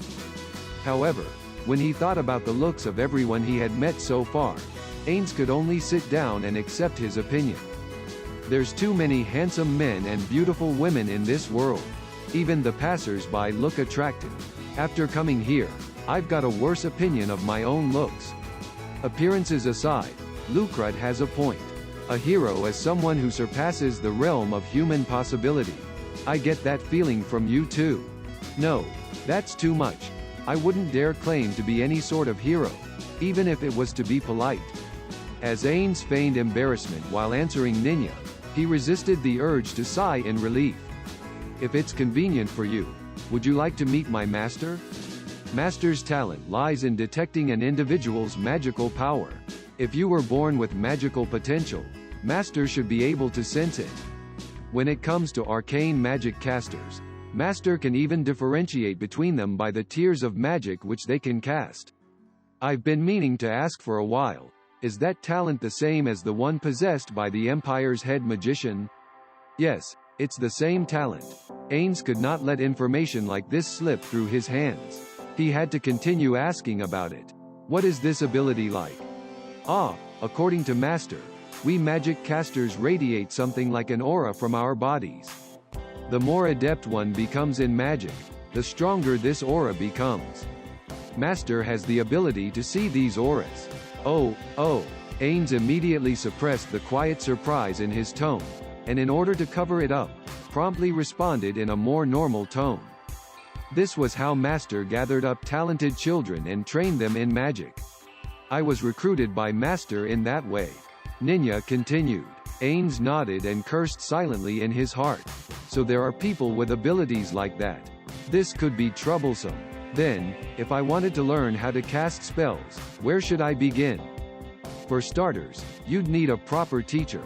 However, when he thought about the looks of everyone he had met so far, Ainz could only sit down and accept his opinion. There's too many handsome men and beautiful women in this world. Even the passers-by look attractive. After coming here, I've got a worse opinion of my own looks. Appearances aside, Lucret has a point. A hero is someone who surpasses the realm of human possibility. I get that feeling from you too. No, that's too much. I wouldn't dare claim to be any sort of hero, even if it was to be polite. As Ainz feigned embarrassment while answering Ninja, he resisted the urge to sigh in relief. If it's convenient for you, would you like to meet my master? Master's talent lies in detecting an individual's magical power. If you were born with magical potential, Master should be able to sense it. When it comes to arcane magic casters, Master can even differentiate between them by the tiers of magic which they can cast. I've been meaning to ask for a while, is that talent the same as the one possessed by the Empire's head magician? Yes, it's the same talent. Ainz could not let information like this slip through his hands. He had to continue asking about it. What is this ability like? According to Master, we magic casters radiate something like an aura from our bodies. The more adept one becomes in magic, the stronger this aura becomes. Master has the ability to see these auras. Ainz immediately suppressed the quiet surprise in his tone, and in order to cover it up, promptly responded in a more normal tone. This was how Master gathered up talented children and trained them in magic. I was recruited by Master in that way. Ninja continued. Ainz nodded and cursed silently in his heart. So there are people with abilities like that. This could be troublesome. Then, if I wanted to learn how to cast spells, where should I begin? For starters, you'd need a proper teacher.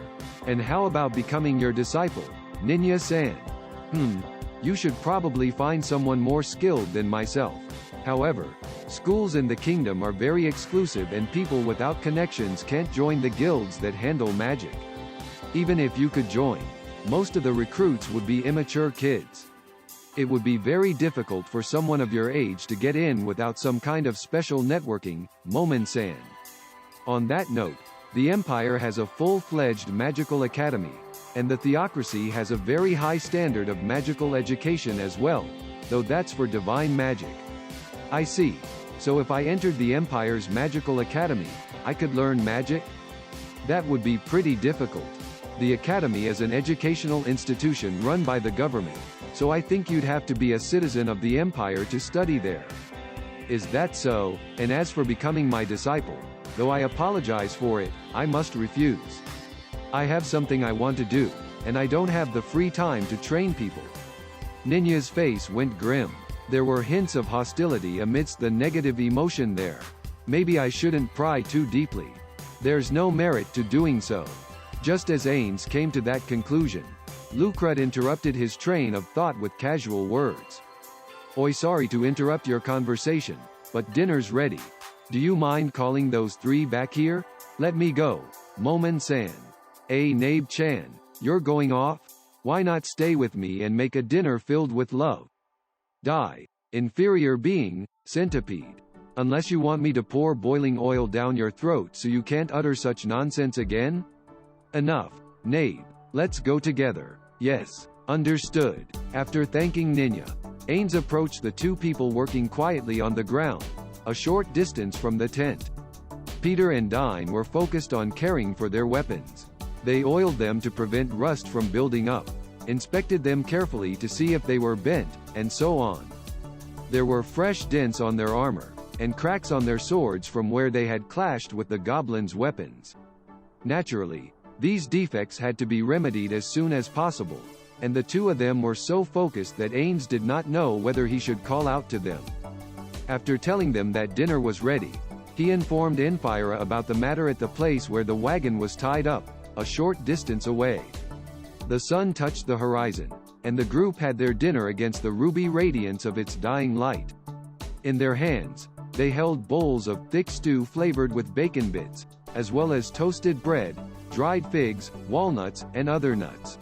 And how about becoming your disciple, Ninja-san? You should probably find someone more skilled than myself. However, schools in the kingdom are very exclusive and people without connections can't join the guilds that handle magic. Even if you could join, most of the recruits would be immature kids. It would be very difficult for someone of your age to get in without some kind of special networking, Momon-san. On that note, the Empire has a full-fledged magical academy, and the theocracy has a very high standard of magical education as well, though that's for divine magic. I see. So if I entered the Empire's magical academy, I could learn magic? That would be pretty difficult. The academy is an educational institution run by the government, so I think you'd have to be a citizen of the Empire to study there. Is that so? And as for becoming my disciple, though I apologize for it, I must refuse. I have something I want to do, and I don't have the free time to train people. Ninya's face went grim. There were hints of hostility amidst the negative emotion there. Maybe I shouldn't pry too deeply. There's no merit to doing so. Just as Ainz came to that conclusion, Lucrut interrupted his train of thought with casual words. Oi, sorry to interrupt your conversation, but dinner's ready. Do you mind calling those 3 back here? Let me go. Momon-san. Nabe-chan, you're going off? Why not stay with me and make a dinner filled with love? Die. Inferior being, centipede. Unless you want me to pour boiling oil down your throat so you can't utter such nonsense again? Enough. Nabe. Let's go together. Yes. Understood. After thanking Ninya, Ainz approached the 2 people working quietly on the ground, a short distance from the tent. Peter and Dine were focused on caring for their weapons. They oiled them to prevent rust from building up, inspected them carefully to see if they were bent, and so on. There were fresh dents on their armor, and cracks on their swords from where they had clashed with the goblins' weapons. Naturally, these defects had to be remedied as soon as possible, and the 2 of them were so focused that Ainz did not know whether he should call out to them. After telling them that dinner was ready, he informed Enfira about the matter at the place where the wagon was tied up, a short distance away. The sun touched the horizon, and the group had their dinner against the ruby radiance of its dying light. In their hands, they held bowls of thick stew flavored with bacon bits, as well as toasted bread, dried figs, walnuts, and other nuts.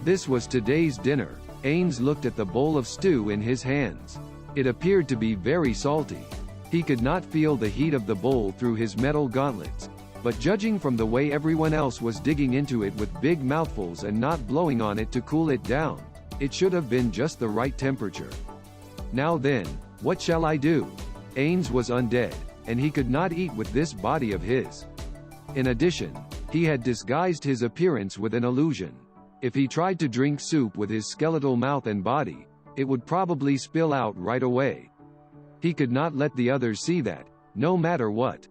This was today's dinner. Ainz looked at the bowl of stew in his hands. It appeared to be very salty. He could not feel the heat of the bowl through his metal gauntlets, but judging from the way everyone else was digging into it with big mouthfuls and not blowing on it to cool it down, it should have been just the right temperature. Now then, what shall I do? Ainz was undead, and he could not eat with this body of his. In addition, he had disguised his appearance with an illusion. If he tried to drink soup with his skeletal mouth and body, it would probably spill out right away. He could not let the others see that, no matter what.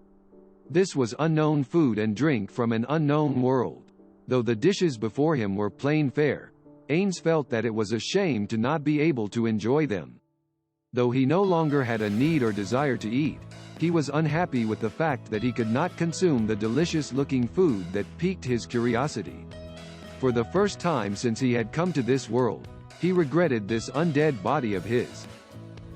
This was unknown food and drink from an unknown world. Though the dishes before him were plain fare, Ainz felt that it was a shame to not be able to enjoy them. Though he no longer had a need or desire to eat, he was unhappy with the fact that he could not consume the delicious-looking food that piqued his curiosity. For the first time since he had come to this world, he regretted this undead body of his.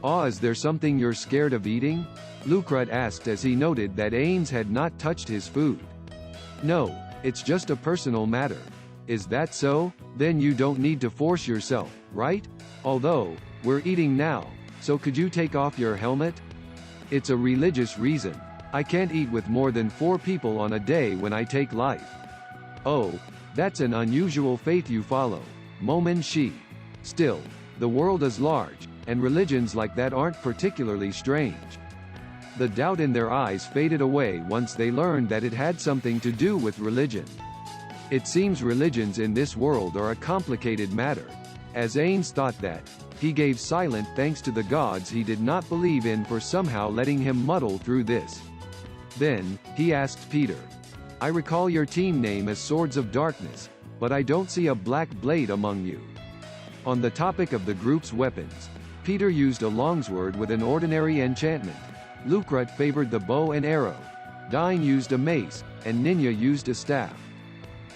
Is there something you're scared of eating? Lucrut asked as he noted that Ainz had not touched his food. No, it's just a personal matter. Is that so? Then you don't need to force yourself, right? Although, we're eating now, so could you take off your helmet? It's a religious reason. I can't eat with more than 4 people on a day when I take life. Oh, that's an unusual faith you follow, Momon-shi. Still, the world is large, and religions like that aren't particularly strange. The doubt in their eyes faded away once they learned that it had something to do with religion. It seems religions in this world are a complicated matter. As Ainz thought that, he gave silent thanks to the gods he did not believe in for somehow letting him muddle through this. Then, he asked Peter. I recall your team name as Swords of Darkness, but I don't see a black blade among you. On the topic of the group's weapons, Peter used a longsword with an ordinary enchantment. Lucrut favored the bow and arrow. Dine used a mace, and Ninya used a staff.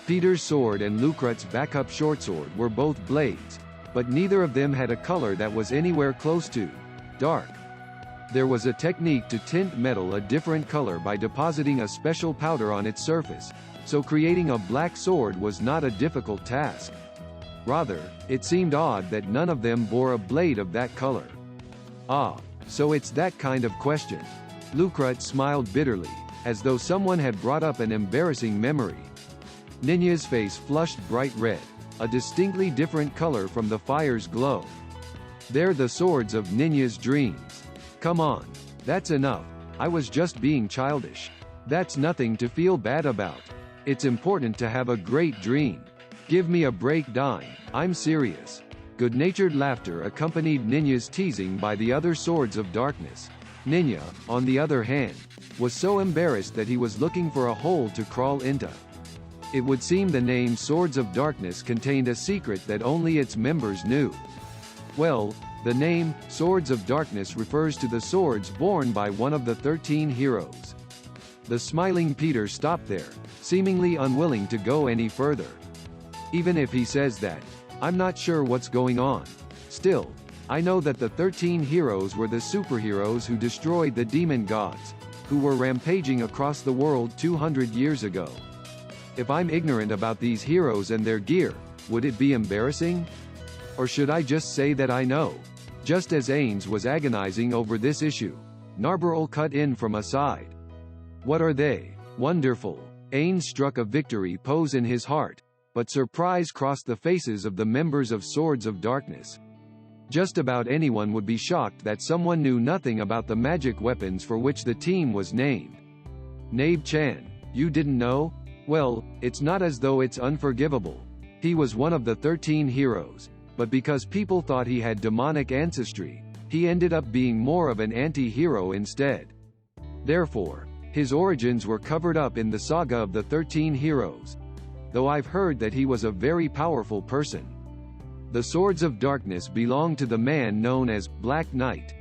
Peter's sword and Lucrut's backup shortsword were both blades, but neither of them had a color that was anywhere close to dark. There was a technique to tint metal a different color by depositing a special powder on its surface, so creating a black sword was not a difficult task. Rather, it seemed odd that none of them bore a blade of that color. So it's that kind of question. Lucrut smiled bitterly, as though someone had brought up an embarrassing memory. Ninya's face flushed bright red, a distinctly different color from the fire's glow. They're the swords of Ninya's dreams. Come on, that's enough. I was just being childish. That's nothing to feel bad about. It's important to have a great dream. Give me a break, Dine. I'm serious. Good-natured laughter accompanied Ninya's teasing by the other Swords of Darkness. Ninya, on the other hand, was so embarrassed that he was looking for a hole to crawl into. It would seem the name Swords of Darkness contained a secret that only its members knew. Well, the name, Swords of Darkness, refers to the swords borne by one of the 13 heroes. The smiling Peter stopped there, seemingly unwilling to go any further. Even if he says that, I'm not sure what's going on. Still, I know that the 13 heroes were the superheroes who destroyed the demon gods, who were rampaging across the world 200 years ago. If I'm ignorant about these heroes and their gear, would it be embarrassing? Or should I just say that I know? Just as Ainz was agonizing over this issue, Narberl cut in from a side. What are they? Wonderful. Ainz struck a victory pose in his heart, but surprise crossed the faces of the members of Swords of Darkness. Just about anyone would be shocked that someone knew nothing about the magic weapons for which the team was named. Nabe-chan, you didn't know? Well, it's not as though it's unforgivable. He was one of the 13 heroes, but because people thought he had demonic ancestry, he ended up being more of an anti-hero instead. Therefore, his origins were covered up in the saga of the 13 heroes, though I've heard that he was a very powerful person. The Swords of Darkness belonged to the man known as Black Knight.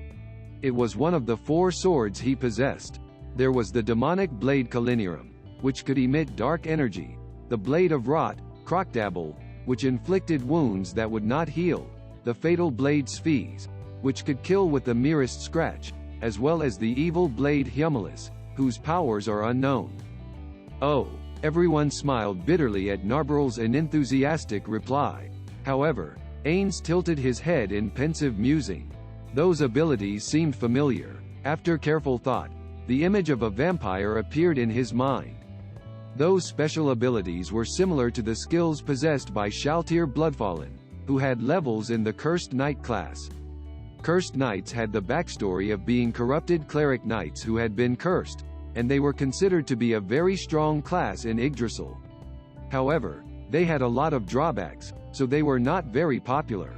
It was one of the 4 swords he possessed. There was the demonic blade Kalinirum, which could emit dark energy, the blade of Rot, Crocdabble, which inflicted wounds that would not heal, the fatal blade Sphees, which could kill with the merest scratch, as well as the evil blade Humulus, whose powers are unknown. Oh, everyone smiled bitterly at Narberl's unenthusiastic reply. However, Ainz tilted his head in pensive musing. Those abilities seemed familiar. After careful thought, the image of a vampire appeared in his mind. Those special abilities were similar to the skills possessed by Shaltir Bloodfallen, who had levels in the Cursed Knight class. Cursed Knights had the backstory of being corrupted cleric knights who had been cursed, and they were considered to be a very strong class in Yggdrasil. However, they had a lot of drawbacks, so they were not very popular.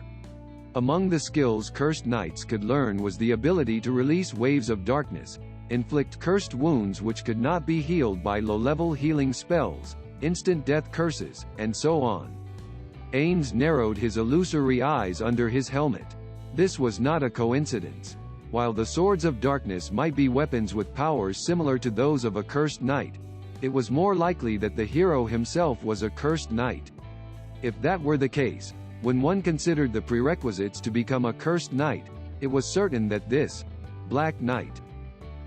Among the skills Cursed Knights could learn was the ability to release waves of darkness, inflict cursed wounds which could not be healed by low-level healing spells, instant death curses, and so on. Ainz narrowed his illusory eyes under his helmet. This was not a coincidence. While the Swords of Darkness might be weapons with powers similar to those of a Cursed Knight, it was more likely that the hero himself was a Cursed Knight. If that were the case, when one considered the prerequisites to become a Cursed Knight, it was certain that this Black Knight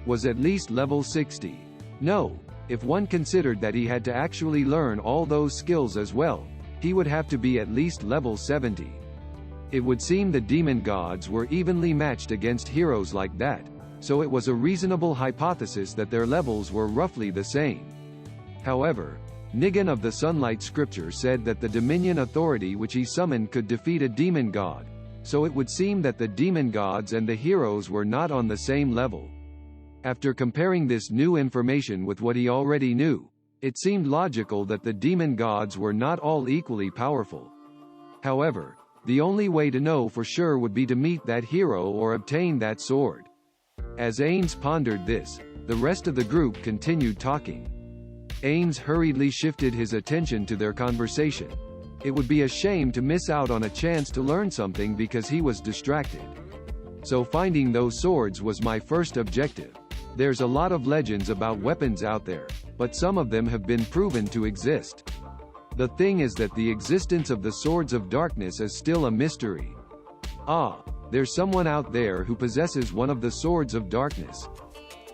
was at least level 60. No, if one considered that he had to actually learn all those skills as well, he would have to be at least level 70. It would seem the demon gods were evenly matched against heroes like that, so it was a reasonable hypothesis that their levels were roughly the same. However, Nigan of the Sunlight Scripture said that the Dominion authority which he summoned could defeat a demon god, so it would seem that the demon gods and the heroes were not on the same level. After comparing this new information with what he already knew, it seemed logical that the demon gods were not all equally powerful. However, the only way to know for sure would be to meet that hero or obtain that sword. As Ainz pondered this, the rest of the group continued talking. Ainz hurriedly shifted his attention to their conversation. It would be a shame to miss out on a chance to learn something because he was distracted. So finding those swords was my first objective. There's a lot of legends about weapons out there, but some of them have been proven to exist. The thing is that the existence of the Swords of Darkness is still a mystery. Ah, there's someone out there who possesses one of the Swords of Darkness.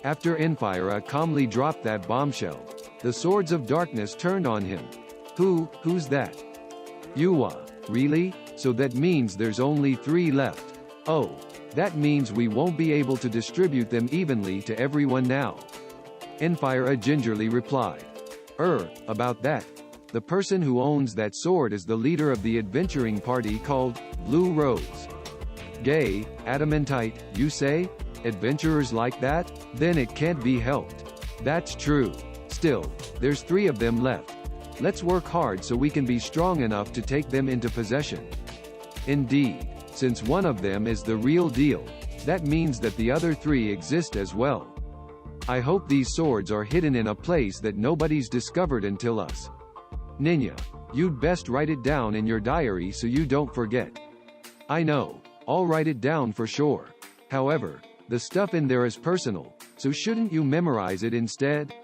After Enfira calmly dropped that bombshell, the Swords of Darkness turned on him. Who's that? Yuwa, really? So that means there's only 3 left. Oh, that means we won't be able to distribute them evenly to everyone now. Enfira gingerly replied. About that. The person who owns that sword is the leader of the adventuring party called Blue Rose. Gay, adamantite, you say? Adventurers like that? Then it can't be helped. That's true. Still, there's 3 of them left. Let's work hard so we can be strong enough to take them into possession. Indeed, since one of them is the real deal, That means that the other 3 exist as well. I hope these swords are hidden in a place that nobody's discovered until us. Ninja, you'd best write it down in your diary so you don't forget. I know, I'll write it down for sure. However, the stuff in there is personal, so shouldn't you memorize it instead?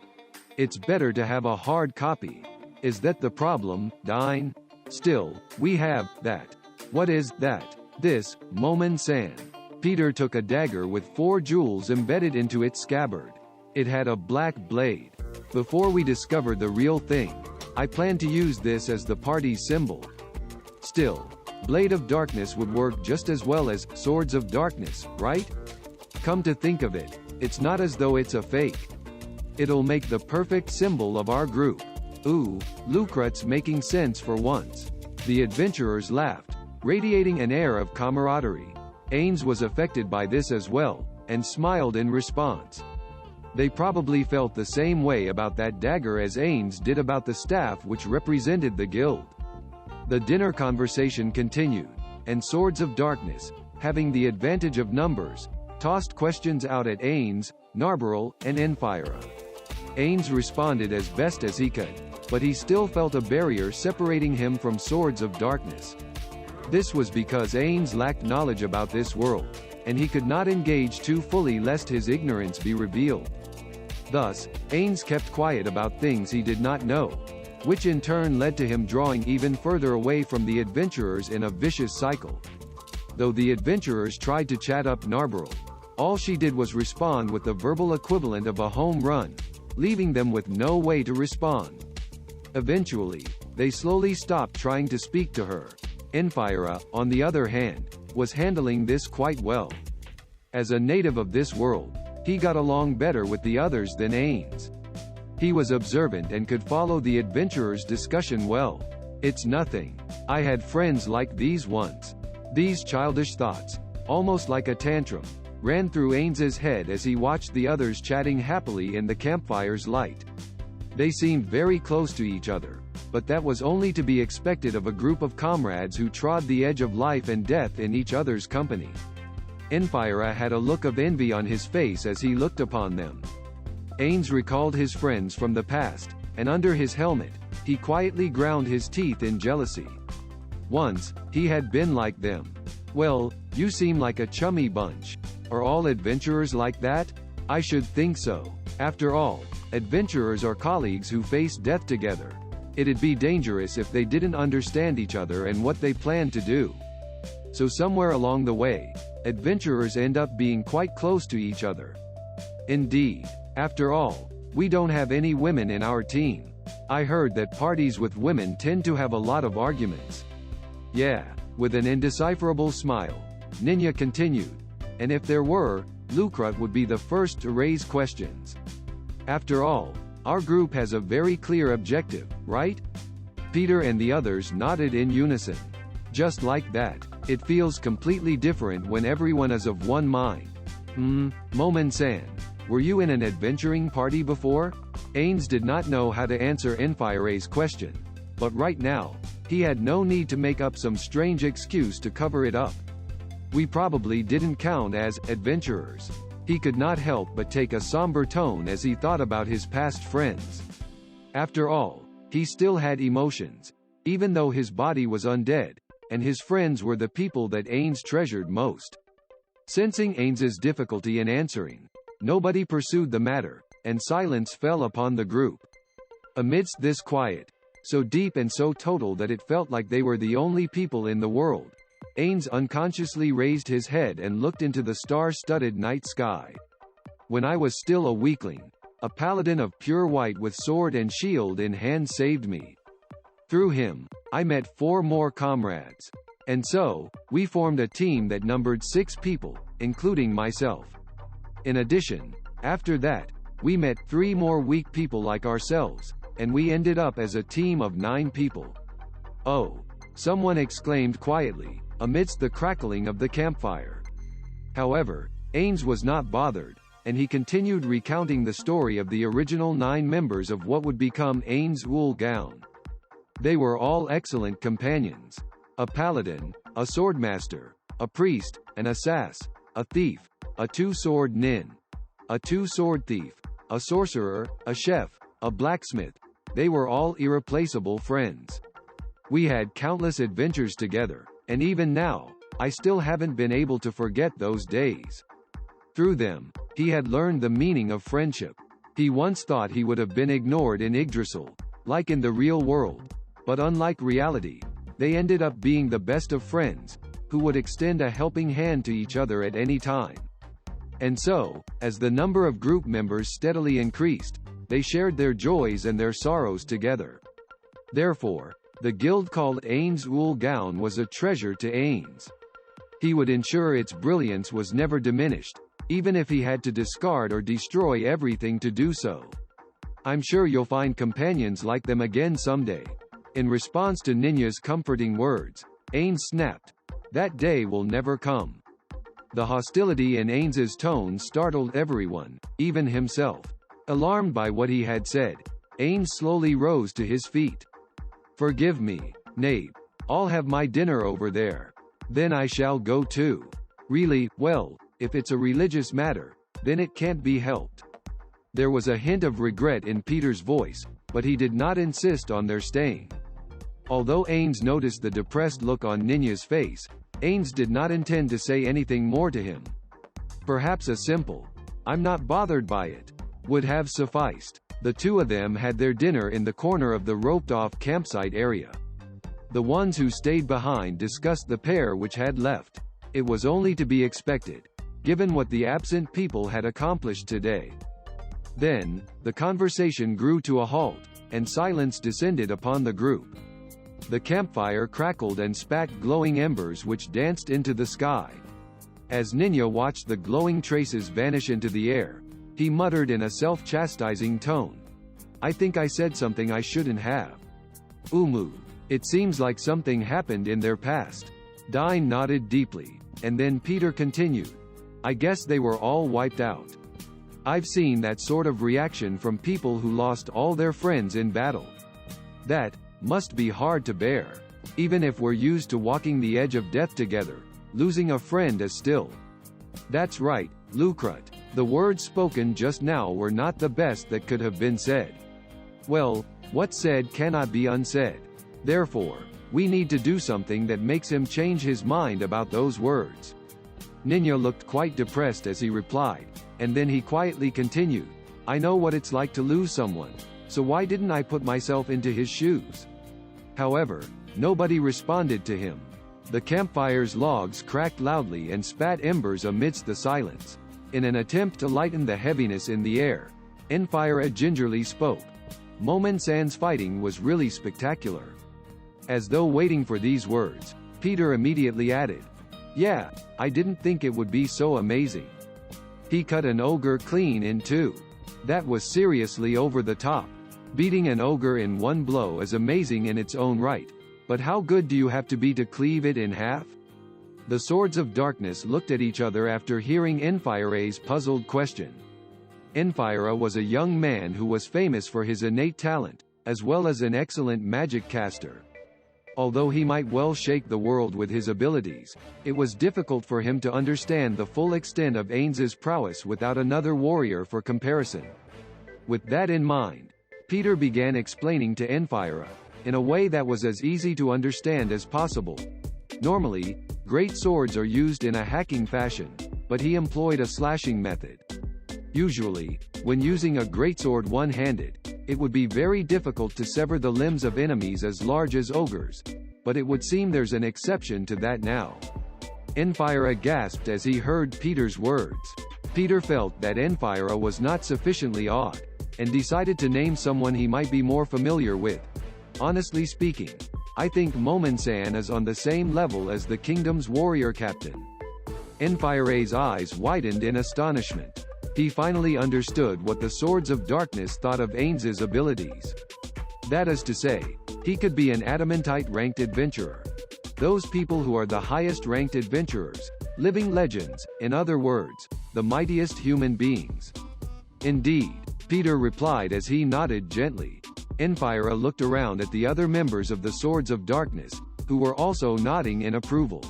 It's better to have a hard copy. Is that the problem, Dine? Still, we have that. What is that? This, Momon-san. Peter took a dagger with 4 jewels embedded into its scabbard. It had a black blade. Before we discovered the real thing, I planned to use this as the party's symbol. Still, Blade of Darkness would work just as well as Swords of Darkness, right? Come to think of it, it's not as though it's a fake. It'll make the perfect symbol of our group. Ooh, Lucret's making sense for once. The adventurers laughed, radiating an air of camaraderie. Ainz was affected by this as well, and smiled in response. They probably felt the same way about that dagger as Ainz did about the staff which represented the guild. The dinner conversation continued, and Swords of Darkness, having the advantage of numbers, tossed questions out at Ainz, Narberl, and Enfira. Ainz responded as best as he could, but he still felt a barrier separating him from Swords of Darkness. This was because Ainz lacked knowledge about this world, and he could not engage too fully lest his ignorance be revealed. Thus, Ainz kept quiet about things he did not know, which in turn led to him drawing even further away from the adventurers in a vicious cycle. Though the adventurers tried to chat up Narberl, all she did was respond with the verbal equivalent of a home run, leaving them with no way to respond. Eventually, they slowly stopped trying to speak to her. Enfira, on the other hand, was handling this quite well. As a native of this world, he got along better with the others than Ainz. He was observant and could follow the adventurers' discussion well. It's nothing. I had friends like these once. These childish thoughts, almost like a tantrum, ran through Ainz's head as he watched the others chatting happily in the campfire's light. They seemed very close to each other, but that was only to be expected of a group of comrades who trod the edge of life and death in each other's company. Enfira had a look of envy on his face as he looked upon them. Ainz recalled his friends from the past, and under his helmet, he quietly ground his teeth in jealousy. Once, he had been like them. Well, you seem like a chummy bunch. Are all adventurers like that? I should think so. After all, adventurers are colleagues who face death together. It'd be dangerous if they didn't understand each other and what they planned to do. So somewhere along the way, adventurers end up being quite close to each other. Indeed. After all, we don't have any women in our team. I heard that parties with women tend to have a lot of arguments. Yeah, with an indecipherable smile, Ninja continued. And if there were, Lucret would be the first to raise questions. After all, our group has a very clear objective, right? Peter and the others nodded in unison. Just like that, it feels completely different when everyone is of one mind. Momon-san, were you in an adventuring party before? Ainz did not know how to answer Enfira's question, but right now, he had no need to make up some strange excuse to cover it up. We probably didn't count as adventurers. He could not help but take a somber tone as he thought about his past friends. After all, he still had emotions, even though his body was undead, and his friends were the people that Ainz treasured most. Sensing Ainz's difficulty in answering, nobody pursued the matter, and silence fell upon the group. Amidst this quiet, so deep and so total that it felt like they were the only people in the world, Ainz unconsciously raised his head and looked into the star-studded night sky. When I was still a weakling, a paladin of pure white with sword and shield in hand saved me. Through him, I met 4 more comrades. And so, we formed a team that numbered 6 people, including myself. In addition, after that, we met 3 more weak people like ourselves, and we ended up as a team of 9 people. Oh, someone exclaimed quietly, amidst the crackling of the campfire. However, Ainz was not bothered, and he continued recounting the story of the original 9 members of what would become Ainz Ooal Gown. They were all excellent companions. A paladin, a swordmaster, a priest, and a sass. a thief, a two-sword nin, a two-sword thief, a sorcerer, a chef, a blacksmith. They were all irreplaceable friends. We had countless adventures together, and even now, I still haven't been able to forget those days. Through them, he had learned the meaning of friendship. He once thought he would have been ignored in Yggdrasil, like in the real world. But unlike reality, they ended up being the best of friends, who would extend a helping hand to each other at any time. And so, as the number of group members steadily increased, they shared their joys and their sorrows together. Therefore, the guild called Ainz Ooal Gown was a treasure to Ainz. He would ensure its brilliance was never diminished, even if he had to discard or destroy everything to do so. I'm sure you'll find companions like them again someday. In response to Ninya's comforting words, Ainz snapped, "That day will never come." The hostility in Ainz's tone startled everyone, even himself. Alarmed by what he had said, Ainz slowly rose to his feet. "Forgive me, knave. I'll have my dinner over there. Then I shall go too. Really, well, if it's a religious matter, then it can't be helped." There was a hint of regret in Peter's voice, but he did not insist on their staying. Although Ainz noticed the depressed look on Ninya's face, Ainz did not intend to say anything more to him. Perhaps a simple, "I'm not bothered by it," would have sufficed. The two of them had their dinner in the corner of the roped-off campsite area. The ones who stayed behind discussed the pair which had left. It was only to be expected, given what the absent people had accomplished today. Then, the conversation grew to a halt, and silence descended upon the group. The campfire crackled and spat glowing embers which danced into the sky. As Ninya watched the glowing traces vanish into the air, he muttered in a self-chastising tone, "I think I said something I shouldn't have." It seems like something happened in their past. Dine nodded deeply, and then Peter continued, "I guess they were all wiped out. I've seen that sort of reaction from people who lost all their friends in battle. That must be hard to bear. Even if we're used to walking the edge of death together, losing a friend is still." "That's right, Lucrut. The words spoken just now were not the best that could have been said. Well, what's said cannot be unsaid. Therefore, we need to do something that makes him change his mind about those words." Ninya looked quite depressed as he replied, and then he quietly continued, "I know what it's like to lose someone, so why didn't I put myself into his shoes?" However, nobody responded to him. The campfire's logs cracked loudly and spat embers amidst the silence. In an attempt to lighten the heaviness in the air, Enfire gingerly spoke. "Momon-san's fighting was really spectacular." As though waiting for these words, Peter immediately added, "Yeah, I didn't think it would be so amazing. He cut an ogre clean in two. That was seriously over the top. Beating an ogre in one blow is amazing in its own right, but how good do you have to be to cleave it in half?" The Swords of Darkness looked at each other after hearing Enfire's puzzled question. Enfire was a young man who was famous for his innate talent, as well as an excellent magic caster. Although he might well shake the world with his abilities, it was difficult for him to understand the full extent of Ainz's prowess without another warrior for comparison. With that in mind, Peter began explaining to Enfire, in a way that was as easy to understand as possible. Normally, great swords are used in a hacking fashion, but he employed a slashing method. Usually, when using a greatsword one-handed, it would be very difficult to sever the limbs of enemies as large as ogres, but it would seem there's an exception to that now. Enfire gasped as he heard Peter's words. Peter felt that Enfire was not sufficiently odd, and decided to name someone he might be more familiar with. "Honestly speaking, I think Momon-san is on the same level as the kingdom's warrior captain." Enfire's eyes widened in astonishment. He finally understood what the Swords of Darkness thought of Ainz's abilities. That is to say, he could be an adamantite-ranked adventurer. Those people who are the highest-ranked adventurers, living legends, in other words, the mightiest human beings. "Indeed," Peter replied as he nodded gently. Enfire looked around at the other members of the Swords of Darkness, who were also nodding in approval.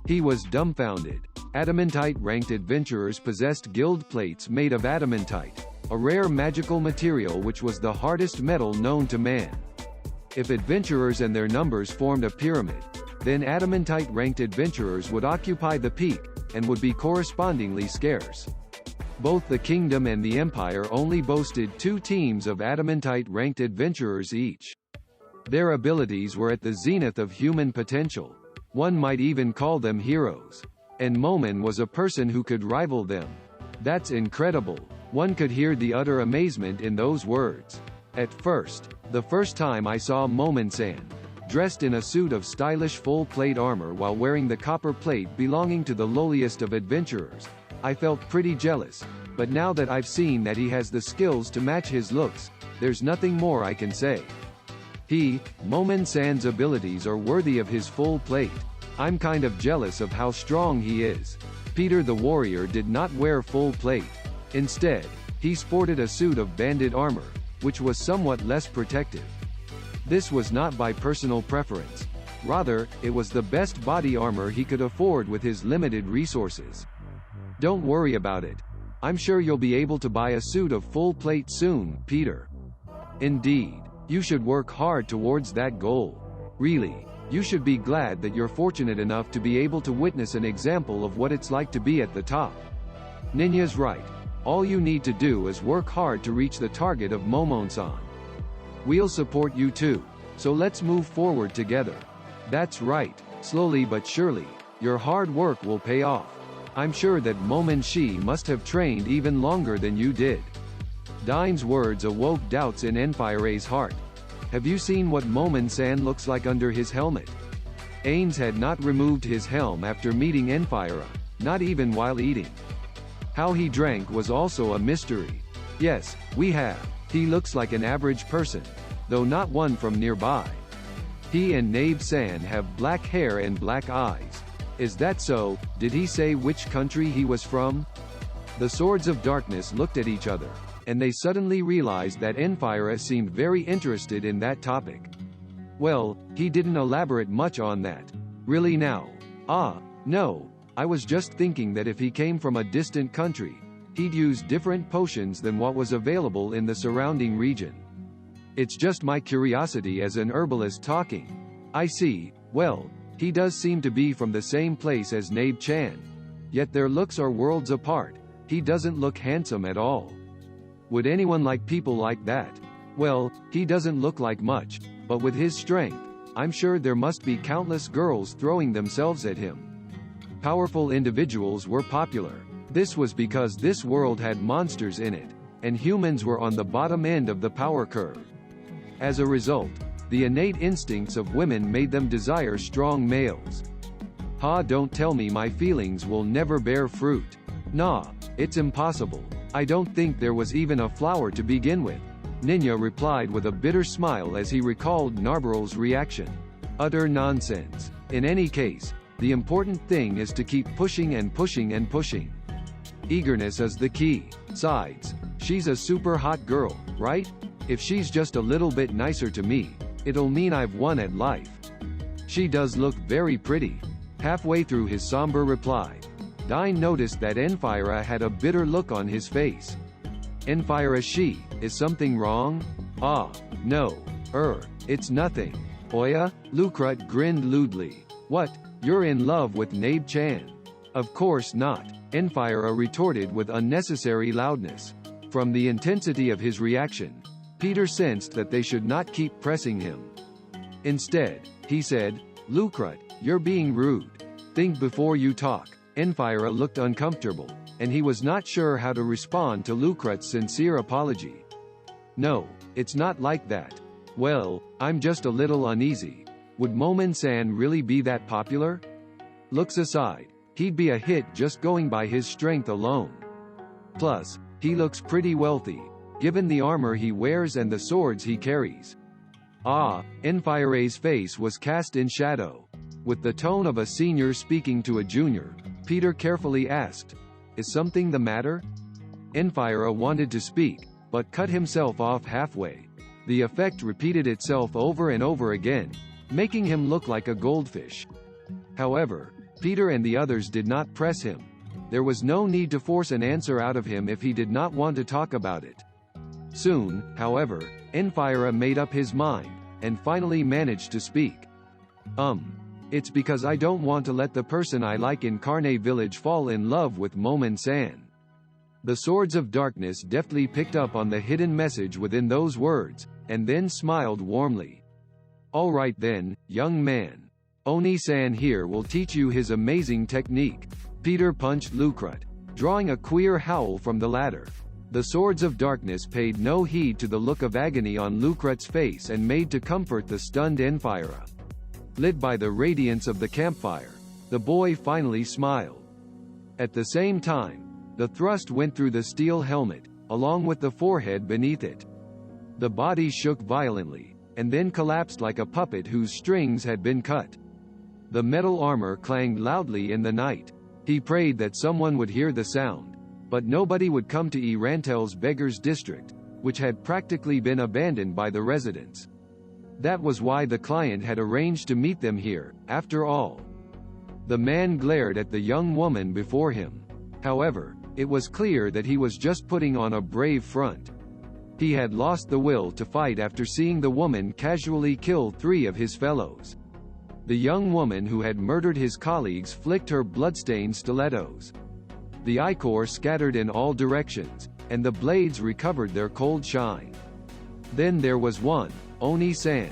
He was dumbfounded. Adamantite-ranked adventurers possessed guild plates made of adamantite, a rare magical material which was the hardest metal known to man. If adventurers and their numbers formed a pyramid, then adamantite-ranked adventurers would occupy the peak, and would be correspondingly scarce. Both the kingdom and the empire only boasted 2 teams of adamantite-ranked adventurers each. Their abilities were at the zenith of human potential. One might even call them heroes. And Momon was a person who could rival them. That's incredible. One could hear the utter amazement in those words. At first, the first time I saw Momon-san, dressed in a suit of stylish full-plate armor while wearing the copper plate belonging to the lowliest of adventurers, I felt pretty jealous, but now that I've seen that he has the skills to match his looks, there's nothing more I can say. Momon-san's abilities are worthy of his full plate. I'm kind of jealous of how strong he is. Peter the warrior did not wear full plate. Instead, he sported a suit of banded armor, which was somewhat less protective. This was not by personal preference. Rather, it was the best body armor he could afford with his limited resources. Don't worry about it. I'm sure you'll be able to buy a suit of full plate soon, Peter. Indeed, you should work hard towards that goal. Really, you should be glad that you're fortunate enough to be able to witness an example of what it's like to be at the top. Ninja's right. All you need to do is work hard to reach the target of Momon-san. We'll support you too, so let's move forward together. That's right, slowly but surely, your hard work will pay off. I'm sure that Momon-shi must have trained even longer than you did. Dain's words awoke doubts in Enfire's heart. Have you seen what Momon-san looks like under his helmet? Ainz had not removed his helm after meeting Enfire, not even while eating. How he drank was also a mystery. Yes, we have. He looks like an average person, though not one from nearby. He and Nabe-san have black hair and black eyes. Is that so? Did he say which country he was from? The Swords of Darkness looked at each other, and they suddenly realized that Enfire seemed very interested in that topic. Well, he didn't elaborate much on that. Really now? No. I was just thinking that if he came from a distant country, he'd use different potions than what was available in the surrounding region. It's just my curiosity as an herbalist talking. I see. Well, he does seem to be from the same place as Nabe-chan. Yet their looks are worlds apart. He doesn't look handsome at all. Would anyone like people like that? Well, he doesn't look like much, but with his strength, I'm sure there must be countless girls throwing themselves at him. Powerful individuals were popular. This was because this world had monsters in it, and humans were on the bottom end of the power curve. As a result, the innate instincts of women made them desire strong males. Don't tell me my feelings will never bear fruit. Nah, it's impossible. I don't think there was even a flower to begin with. Ninja replied with a bitter smile as he recalled Narbarel's reaction. Utter nonsense. In any case, the important thing is to keep pushing and pushing and pushing. Eagerness is the key. Besides, she's a super hot girl, right? If she's just a little bit nicer to me, it'll mean I've won at life. She does look very pretty. Halfway through his somber reply, Dain noticed that Enfire had a bitter look on his face. Enfire, is something wrong? No. It's nothing. Oya? Lucrut grinned lewdly. What? You're in love with Nabe-chan? Of course not, Enfire retorted with unnecessary loudness. From the intensity of his reaction, Peter sensed that they should not keep pressing him. Instead, he said, Lucrut, you're being rude. Think before you talk. Enfire looked uncomfortable, and he was not sure how to respond to Lucrut's sincere apology. No, it's not like that. Well, I'm just a little uneasy. Would Momon-san really be that popular? Looks aside, he'd be a hit just going by his strength alone. Plus, he looks pretty wealthy, given the armor he wears and the swords he carries. Enfire's face was cast in shadow. With the tone of a senior speaking to a junior, Peter carefully asked, Is something the matter? Enfire wanted to speak, but cut himself off halfway. The effect repeated itself over and over again, making him look like a goldfish. However, Peter and the others did not press him. There was no need to force an answer out of him if he did not want to talk about it. Soon, however, Enphyra made up his mind, and finally managed to speak. It's because I don't want to let the person I like in Kugane Village fall in love with Momon-san. The Swords of Darkness deftly picked up on the hidden message within those words, and then smiled warmly. All right then, young man. Oni-san here will teach you his amazing technique. Peter punched Lucrut, drawing a queer howl from the latter. The Swords of Darkness paid no heed to the look of agony on Lucrut's face and made to comfort the stunned Enphyra. Lit by the radiance of the campfire, the boy finally smiled. At the same time, the thrust went through the steel helmet, along with the forehead beneath it. The body shook violently, and then collapsed like a puppet whose strings had been cut. The metal armor clanged loudly in the night. He prayed that someone would hear the sound, but nobody would come to Irantel's Beggars District, which had practically been abandoned by the residents. That was why the client had arranged to meet them here, after all. The man glared at the young woman before him. However, it was clear that he was just putting on a brave front. He had lost the will to fight after seeing the woman casually kill 3 of his fellows. The young woman who had murdered his colleagues flicked her bloodstained stilettos. The ichor scattered in all directions, and the blades recovered their cold shine. Then there was one, Oni-san.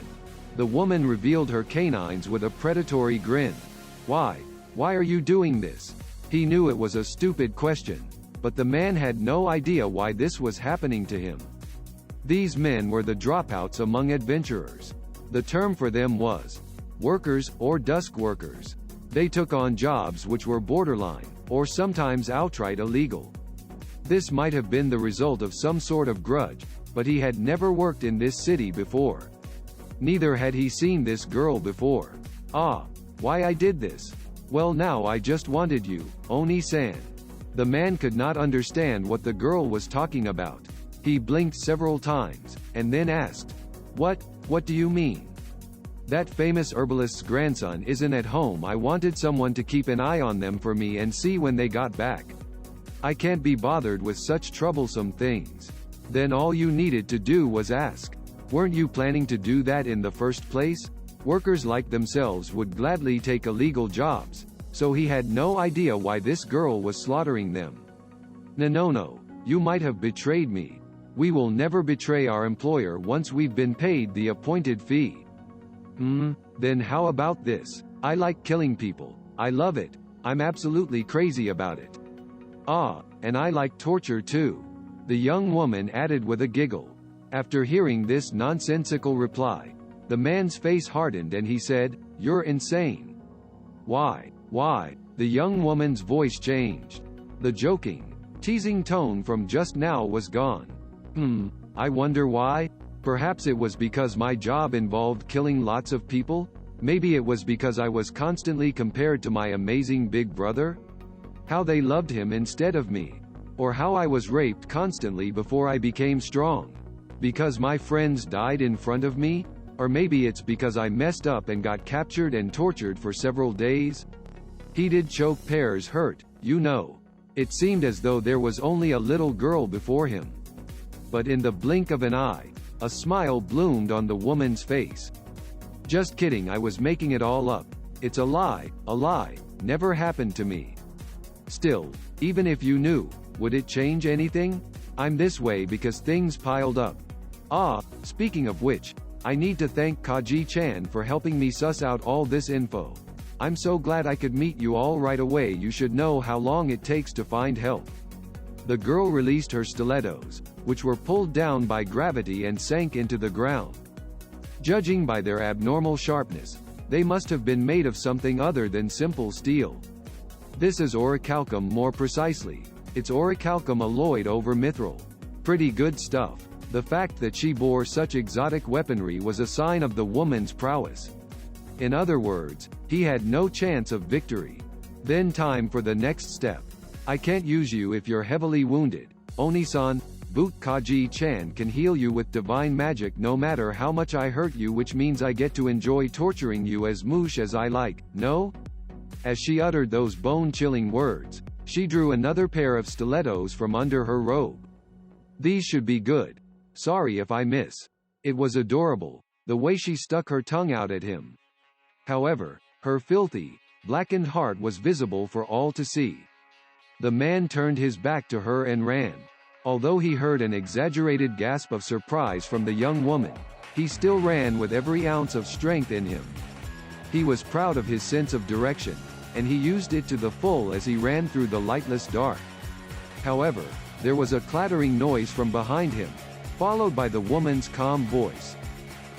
The woman revealed her canines with a predatory grin. Why are you doing this? He knew it was a stupid question, but the man had no idea why this was happening to him. These men were the dropouts among adventurers. The term for them was workers or dusk workers. They took on jobs which were borderline, or sometimes outright illegal. This might have been the result of some sort of grudge, but he had never worked in this city before. Neither had he seen this girl before. Why I did this? Well, now I just wanted you, Oni-san. The man could not understand what the girl was talking about. He blinked several times, and then asked, What do you mean? That famous herbalist's grandson isn't at home. I wanted someone to keep an eye on them for me and see when they got back. I can't be bothered with such troublesome things. Then all you needed to do was ask. Weren't you planning to do that in the first place? Workers like themselves would gladly take illegal jobs, so he had no idea why this girl was slaughtering them. No, you might have betrayed me. We will never betray our employer once we've been paid the appointed fee. Then how about this? I like killing people. I love it. I'm absolutely crazy about it. And I like torture too. The young woman added with a giggle. After hearing this nonsensical reply, the man's face hardened and he said, You're insane. Why? The young woman's voice changed. The joking, teasing tone from just now was gone. I wonder why? Perhaps it was because my job involved killing lots of people? Maybe it was because I was constantly compared to my amazing big brother? How they loved him instead of me? Or how I was raped constantly before I became strong? Because my friends died in front of me? Or maybe it's because I messed up and got captured and tortured for several days? Heated choke pears hurt, you know. It seemed as though there was only a little girl before him. But in the blink of an eye, a smile bloomed on the woman's face. Just kidding, I was making it all up. It's a lie, never happened to me. Still, even if you knew, would it change anything? I'm this way because things piled up. Speaking of which, I need to thank Kaji-chan for helping me suss out all this info. I'm so glad I could meet you all right away. You should know how long it takes to find help. The girl released her stilettos, which were pulled down by gravity and sank into the ground. Judging by their abnormal sharpness, they must have been made of something other than simple steel. This is orichalcum more precisely. It's orichalcum alloyed over mithril. Pretty good stuff. The fact that she bore such exotic weaponry was a sign of the woman's prowess. In other words, he had no chance of victory. Then time for the next step. I can't use you if you're heavily wounded. Oni-san, Boot Kaji-chan can heal you with divine magic no matter how much I hurt you, which means I get to enjoy torturing you as much as I like, no? As she uttered those bone-chilling words, she drew another pair of stilettos from under her robe. These should be good. Sorry if I miss. It was adorable, the way she stuck her tongue out at him. However, her filthy, blackened heart was visible for all to see. The man turned his back to her and ran. Although he heard an exaggerated gasp of surprise from the young woman, he still ran with every ounce of strength in him. He was proud of his sense of direction, and he used it to the full as he ran through the lightless dark. However, there was a clattering noise from behind him, followed by the woman's calm voice.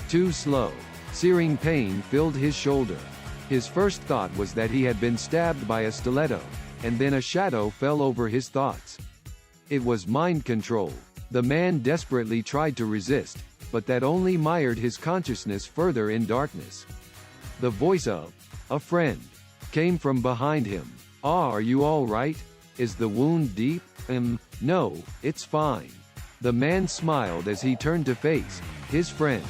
Too slow. Searing pain filled his shoulder. His first thought was that he had been stabbed by a stiletto, and then a shadow fell over his thoughts. It was mind control. The man desperately tried to resist, but that only mired his consciousness further in darkness. The voice of a friend came from behind him. "Ah, are you all right? Is the wound deep?" No, it's fine." The man smiled as he turned to face his friend.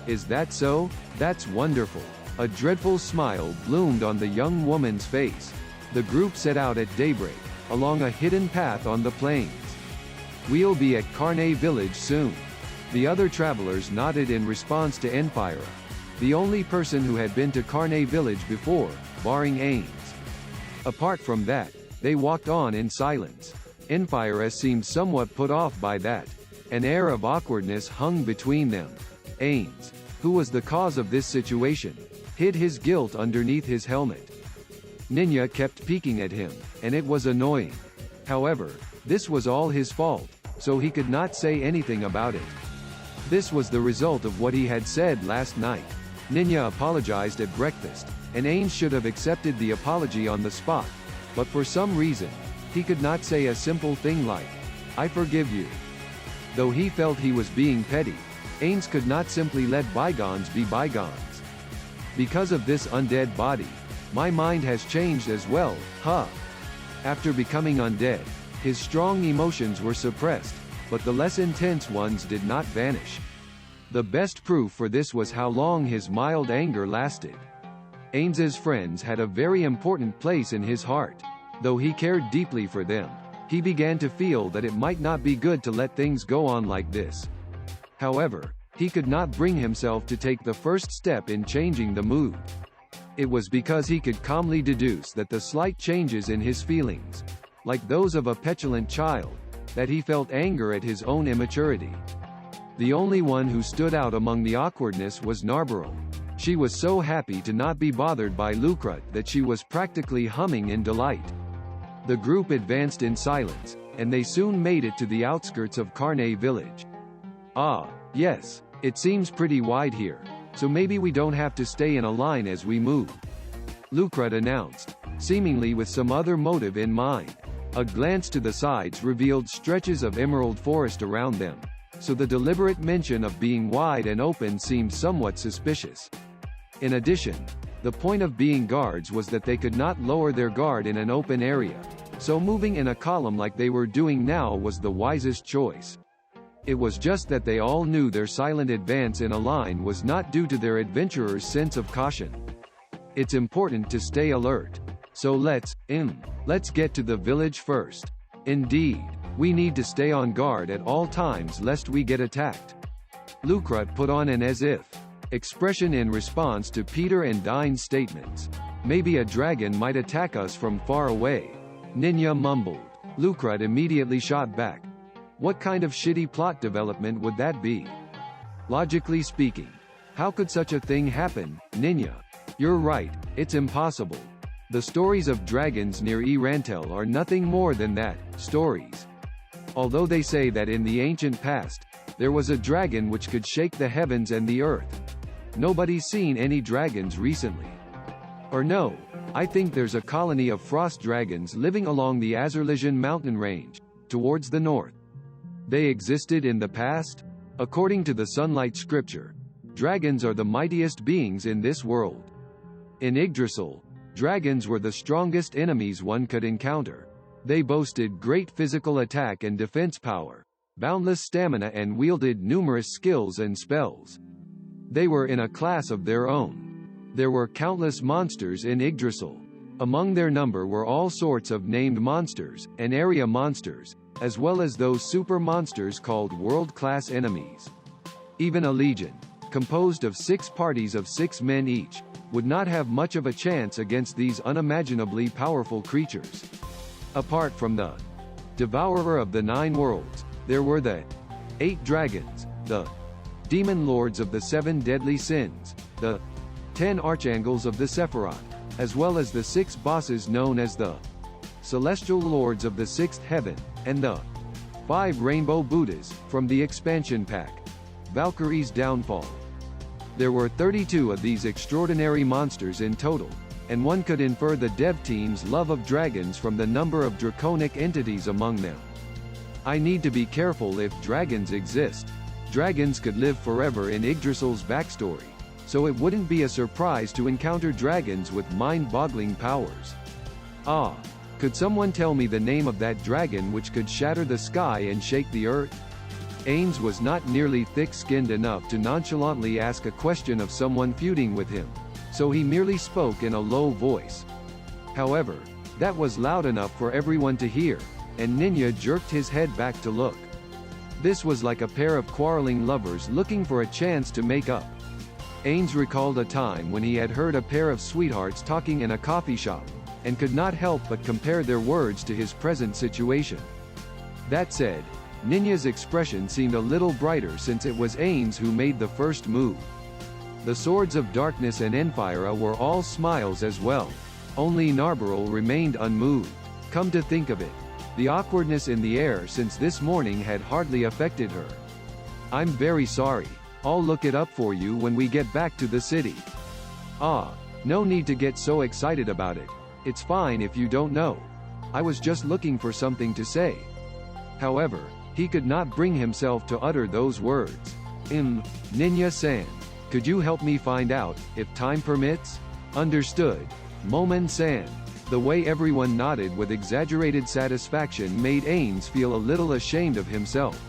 "Is that so? That's wonderful." A dreadful smile bloomed on the young woman's face. The group set out at daybreak, along a hidden path on the plains. "We'll be at Kugane village soon." The other travelers nodded in response to Enpira, the only person who had been to Kugane village before, barring Ainz. Apart from that, they walked on in silence. Enpira seemed somewhat put off by that. An air of awkwardness hung between them. Ainz, who was the cause of this situation, hid his guilt underneath his helmet. Ninya kept peeking at him, and it was annoying. However, this was all his fault, so he could not say anything about it. This was the result of what he had said last night. Ninya apologized at breakfast, and Ainz should have accepted the apology on the spot, but for some reason, he could not say a simple thing like, "I forgive you." Though he felt he was being petty, Ainz could not simply let bygones be bygones. "Because of this undead body, my mind has changed as well, huh?" After becoming undead, his strong emotions were suppressed, but the less intense ones did not vanish. The best proof for this was how long his mild anger lasted. Ainz's friends had a very important place in his heart. Though he cared deeply for them, he began to feel that it might not be good to let things go on like this. However, he could not bring himself to take the first step in changing the mood. It was because he could calmly deduce that the slight changes in his feelings, like those of a petulant child, that he felt anger at his own immaturity. The only one who stood out among the awkwardness was Narberal. She was so happy to not be bothered by Lucrut that she was practically humming in delight. The group advanced in silence, and they soon made it to the outskirts of Kugane village. "Ah, yes, it seems pretty wide here, so maybe we don't have to stay in a line as we move," Lucrut announced, seemingly with some other motive in mind. A glance to the sides revealed stretches of emerald forest around them, so the deliberate mention of being wide and open seemed somewhat suspicious. In addition, the point of being guards was that they could not lower their guard in an open area, so moving in a column like they were doing now was the wisest choice. It was just that they all knew their silent advance in a line was not due to their adventurer's sense of caution. It's important to stay alert. So let's get to the village first. Indeed, we need to stay on guard at all times lest we get attacked. Lucrut put on an as-if expression in response to Peter and Dine's statements. "Maybe a dragon might attack us from far away," Ninya mumbled. Lucrut immediately shot back. "What kind of shitty plot development would that be? Logically speaking, how could such a thing happen, Ninya? You're right, it's impossible. The stories of dragons near Irantel are nothing more than that, stories. Although they say that in the ancient past, there was a dragon which could shake the heavens and the earth. Nobody's seen any dragons recently. Or no, I think there's a colony of frost dragons living along the Azerlisian mountain range, towards the north. They existed in the past? According to the Sunlight scripture, dragons are the mightiest beings in this world. In Yggdrasil, dragons were the strongest enemies one could encounter. They boasted great physical attack and defense power, boundless stamina, and wielded numerous skills and spells. They were in a class of their own. There were countless monsters in Yggdrasil. Among their number were all sorts of named monsters, and area monsters, as well as those super monsters called world-class enemies. Even a legion, composed of 6 parties of 6 men each, would not have much of a chance against these unimaginably powerful creatures. Apart from the Devourer of the 9 Worlds, there were the 8 dragons, the Demon Lords of the 7 Deadly Sins, the 10 Archangels of the Sephiroth, as well as the 6 bosses known as the Celestial Lords of the 6th Heaven, and the 5 Rainbow Buddhas, from the expansion pack, Valkyrie's Downfall. There were 32 of these extraordinary monsters in total, and one could infer the dev team's love of dragons from the number of draconic entities among them. I need to be careful if dragons exist. Dragons could live forever in Yggdrasil's backstory, so it wouldn't be a surprise to encounter dragons with mind-boggling powers. Ah, could someone tell me the name of that dragon which could shatter the sky and shake the earth? Ainz was not nearly thick-skinned enough to nonchalantly ask a question of someone feuding with him, so he merely spoke in a low voice. However, that was loud enough for everyone to hear, and Ninya jerked his head back to look. This was like a pair of quarreling lovers looking for a chance to make up. Ainz recalled a time when he had heard a pair of sweethearts talking in a coffee shop, and could not help but compare their words to his present situation. That said, Ninya's expression seemed a little brighter since it was Ainz who made the first move. The Swords of Darkness and Enfira were all smiles as well. Only Narbarel remained unmoved. Come to think of it, the awkwardness in the air since this morning had hardly affected her. I'm very sorry. I'll look it up for you when we get back to the city. Ah, no need to get so excited about it. It's fine if you don't know. I was just looking for something to say. However, he could not bring himself to utter those words. Ninya-san, could you help me find out, if time permits? Understood. Momon-san. The way everyone nodded with exaggerated satisfaction made Ainz feel a little ashamed of himself.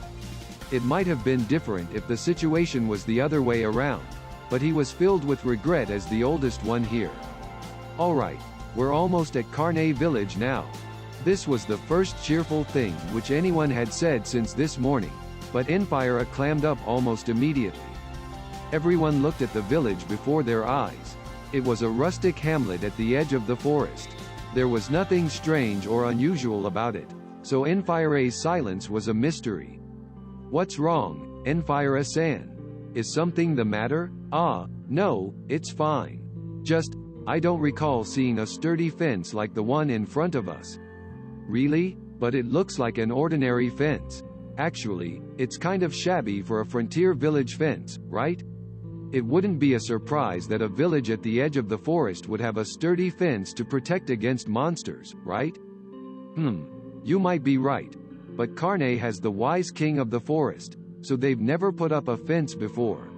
It might have been different if the situation was the other way around, but he was filled with regret as the oldest one here. Alright, we're almost at Kugane village now. This was the first cheerful thing which anyone had said since this morning, but Enfira clammed up almost immediately. Everyone looked at the village before their eyes. It was a rustic hamlet at the edge of the forest. There was nothing strange or unusual about it, so Enfira's silence was a mystery. What's wrong, Enfira-san? Is something the matter? Ah, no, it's fine. Just, I don't recall seeing a sturdy fence like the one in front of us. Really? But it looks like an ordinary fence. Actually, it's kind of shabby for a frontier village fence, right? It wouldn't be a surprise that a village at the edge of the forest would have a sturdy fence to protect against monsters, right? You might be right. But Kugane has the wise king of the forest, so they've never put up a fence before.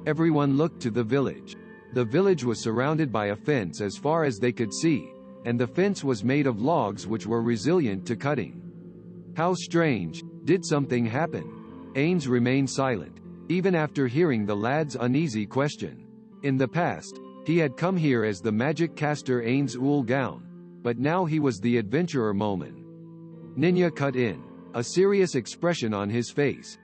Everyone looked to the village. The village was surrounded by a fence as far as they could see, and the fence was made of logs which were resilient to cutting. How strange. Did something happen? Ainz remained silent, even after hearing the lad's uneasy question. In the past, he had come here as the magic caster Ainz Ooal Gown, but now he was the adventurer Momon. Ninya cut in, a serious expression on his face.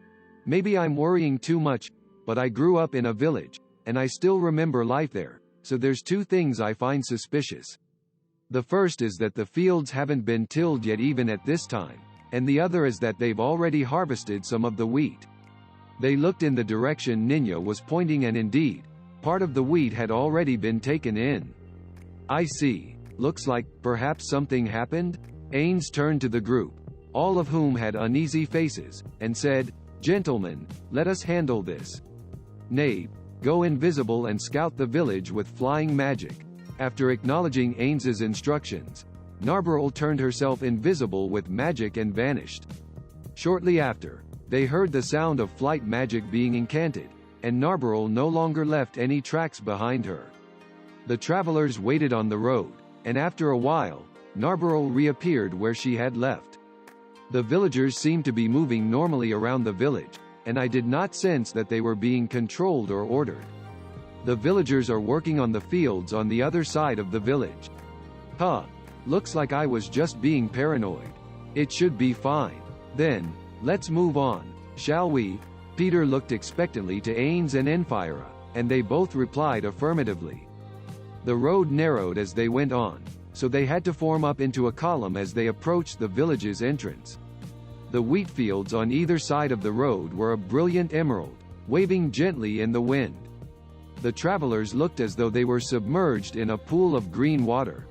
Maybe I'm worrying too much, but I grew up in a village, and I still remember life there, so there's 2 things I find suspicious. The first is that the fields haven't been tilled yet even at this time, and the other is that they've already harvested some of the wheat. They looked in the direction Ninya was pointing and indeed, part of the wheat had already been taken in. I see. Looks like, perhaps something happened? Ainz turned to the group, all of whom had uneasy faces, and said, Gentlemen, let us handle this. Knave, go invisible and scout the village with flying magic. After acknowledging Ainz's instructions, Narbarel turned herself invisible with magic and vanished. Shortly after, they heard the sound of flight magic being incanted, and Narbarel no longer left any tracks behind her. The travelers waited on the road, and after a while, Narbarel reappeared where she had left. The villagers seemed to be moving normally around the village, and I did not sense that they were being controlled or ordered. The villagers are working on the fields on the other side of the village. Huh. Looks like I was just being paranoid. It should be fine. Then, let's move on, shall we? Peter looked expectantly to Ainz and Enfira, and they both replied affirmatively. The road narrowed as they went on, so they had to form up into a column as they approached the village's entrance. The wheat fields on either side of the road were a brilliant emerald, waving gently in the wind. The travelers looked as though they were submerged in a pool of green water.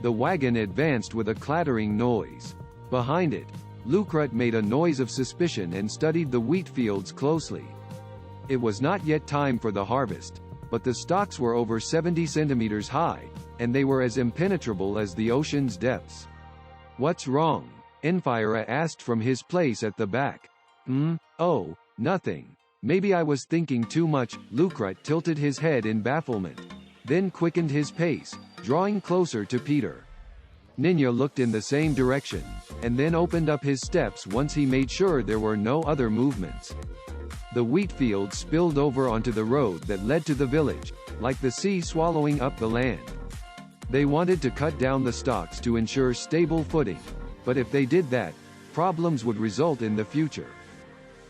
The wagon advanced with a clattering noise. Behind it, Lucrut made a noise of suspicion and studied the wheat fields closely. It was not yet time for the harvest, but the stalks were over 70 centimeters high, and they were as impenetrable as the ocean's depths. What's wrong? Enfira asked from his place at the back. Oh, nothing. Maybe I was thinking too much. Lucrut tilted his head in bafflement, then quickened his pace, drawing closer to Peter. Ninya looked in the same direction, and then opened up his steps once he made sure there were no other movements. The wheat fields spilled over onto the road that led to the village, like the sea swallowing up the land. They wanted to cut down the stalks to ensure stable footing, but if they did that, problems would result in the future.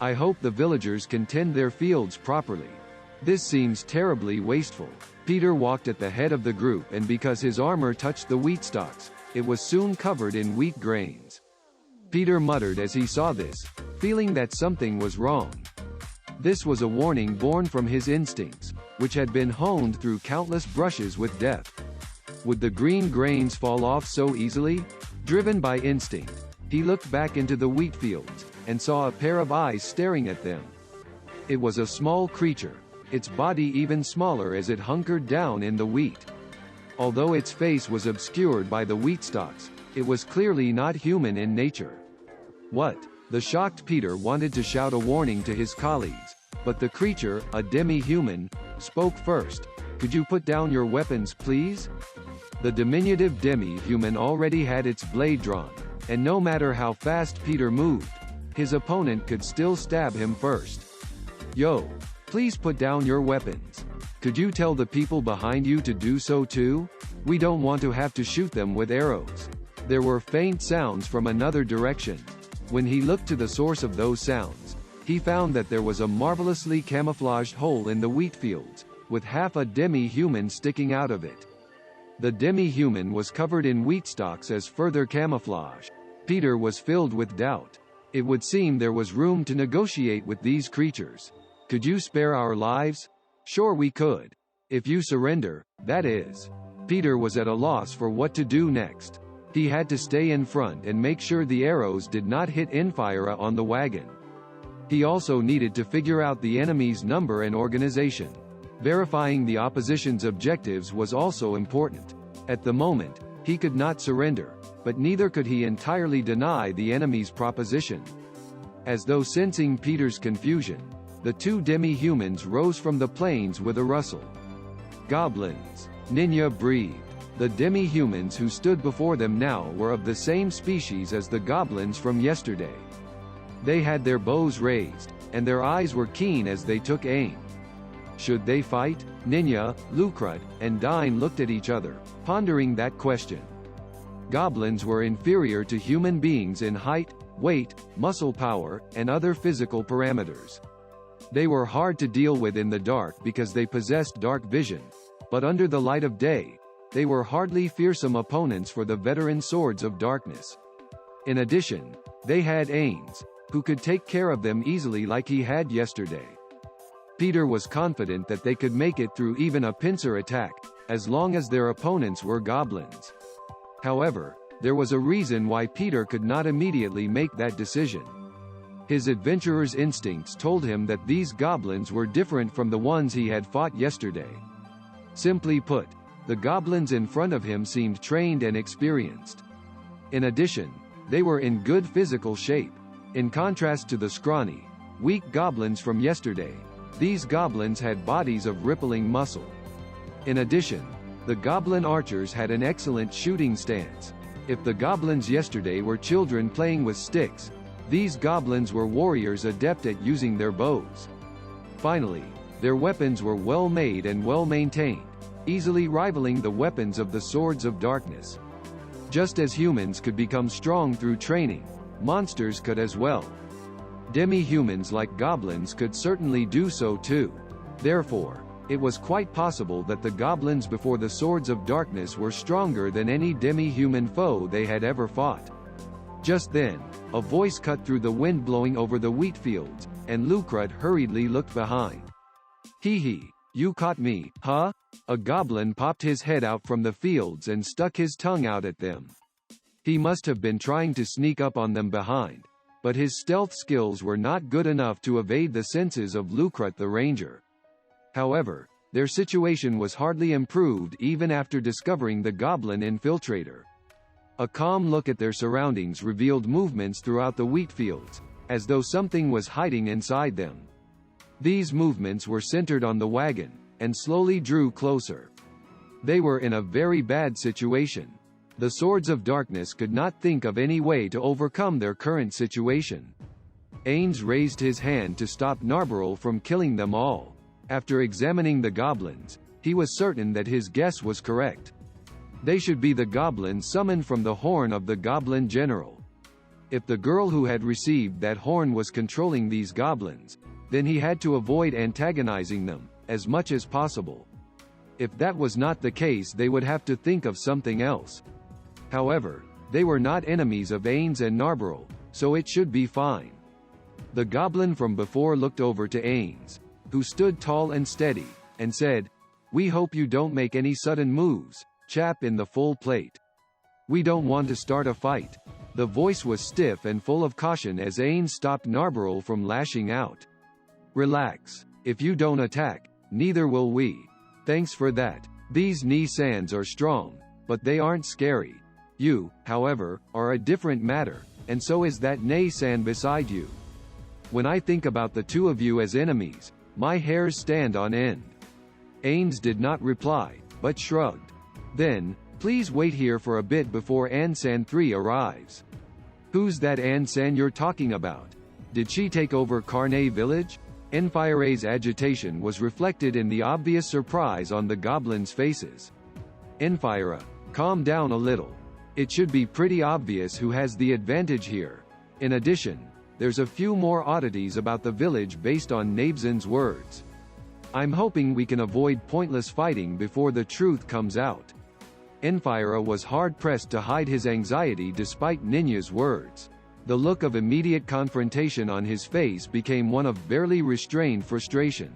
I hope the villagers can tend their fields properly. This seems terribly wasteful. Peter walked at the head of the group, and because his armor touched the wheat stalks, it was soon covered in wheat grains. Peter muttered as he saw this, feeling that something was wrong. This was a warning born from his instincts, which had been honed through countless brushes with death. Would the green grains fall off so easily? Driven by instinct, he looked back into the wheat fields, and saw a pair of eyes staring at them. It was a small creature, its body even smaller as it hunkered down in the wheat. Although its face was obscured by the wheat stalks, it was clearly not human in nature. What? The shocked Peter wanted to shout a warning to his colleagues, but the creature, a demi-human, spoke first. Could you put down your weapons, please? The diminutive demi-human already had its blade drawn, and no matter how fast Peter moved, his opponent could still stab him first. Yo, please put down your weapons. Could you tell the people behind you to do so too? We don't want to have to shoot them with arrows. There were faint sounds from another direction. When he looked to the source of those sounds, he found that there was a marvelously camouflaged hole in the wheat fields, with half a demi-human sticking out of it. The demi-human was covered in wheat stalks as further camouflage. Peter was filled with doubt. It would seem there was room to negotiate with these creatures. Could you spare our lives? Sure we could. If you surrender, that is. Peter was at a loss for what to do next. He had to stay in front and make sure the arrows did not hit Enfira on the wagon. He also needed to figure out the enemy's number and organization. Verifying the opposition's objectives was also important. At the moment, he could not surrender, but neither could he entirely deny the enemy's proposition. As though sensing Peter's confusion, the two demi-humans rose from the plains with a rustle. Goblins. Ninya breathed. The demi-humans who stood before them now were of the same species as the goblins from yesterday. They had their bows raised, and their eyes were keen as they took aim. Should they fight? Ninya, Lucrut, and Dine looked at each other, pondering that question. Goblins were inferior to human beings in height, weight, muscle power, and other physical parameters. They were hard to deal with in the dark because they possessed dark vision, but under the light of day, they were hardly fearsome opponents for the veteran swords of darkness. In addition, they had Ainz, who could take care of them easily like he had yesterday. Peter was confident that they could make it through even a pincer attack, as long as their opponents were goblins. However, there was a reason why Peter could not immediately make that decision. His adventurer's instincts told him that these goblins were different from the ones he had fought yesterday. Simply put, the goblins in front of him seemed trained and experienced. In addition, they were in good physical shape. In contrast to the scrawny, weak goblins from yesterday, these goblins had bodies of rippling muscle. In addition, the goblin archers had an excellent shooting stance. If the goblins yesterday were children playing with sticks, these goblins were warriors adept at using their bows. Finally, their weapons were well made and well maintained. easily rivaling the weapons of the Swords of Darkness. Just as humans could become strong through training, monsters could as well. Demi-humans like goblins could certainly do so too. Therefore, it was quite possible that the goblins before the Swords of Darkness were stronger than any demi-human foe they had ever fought. Just then, a voice cut through the wind blowing over the wheat fields, and Lucrut hurriedly looked behind. Hee hee, you caught me, huh? A goblin popped his head out from the fields and stuck his tongue out at them. He must have been trying to sneak up on them behind, but his stealth skills were not good enough to evade the senses of Lucrut the ranger. However, their situation was hardly improved even after discovering the goblin infiltrator. A calm look at their surroundings revealed movements throughout the wheat fields, as though something was hiding inside them. These movements were centered on the wagon, and slowly drew closer. They were in a very bad situation. The Swords of Darkness could not think of any way to overcome their current situation. Ainz raised his hand to stop Narbarrel from killing them all. After examining the goblins, he was certain that his guess was correct. They should be the goblins summoned from the horn of the Goblin General. If the girl who had received that horn was controlling these goblins, then he had to avoid antagonizing them as much as possible. If that was not the case, they would have to think of something else. However, they were not enemies of Ainz and Narbarrel, so it should be fine. The goblin from before looked over to Ainz, who stood tall and steady, and said, "We hope you don't make any sudden moves, chap in the full plate. We don't want to start a fight." The voice was stiff and full of caution as Ainz stopped Narbarrel from lashing out. "Relax. If you don't attack, neither will we. Thanks for that. These Ni-sans are strong, but they aren't scary. You, however, are a different matter, and so is that Ni-san beside you. When I think about the two of you as enemies, my hairs stand on end." Ainz did not reply, but shrugged. Then, "Please wait here for a bit before Ansan 3 arrives." "Who's that Ansan you're talking about? Did she take over Karne village?" Enfire's agitation was reflected in the obvious surprise on the goblins' faces. "Enfire, calm down a little. It should be pretty obvious who has the advantage here. In addition, there's a few more oddities about the village based on Nabzan's words. I'm hoping we can avoid pointless fighting before the truth comes out." Enfire was hard-pressed to hide his anxiety despite Ninya's words. The look of immediate confrontation on his face became one of barely restrained frustration.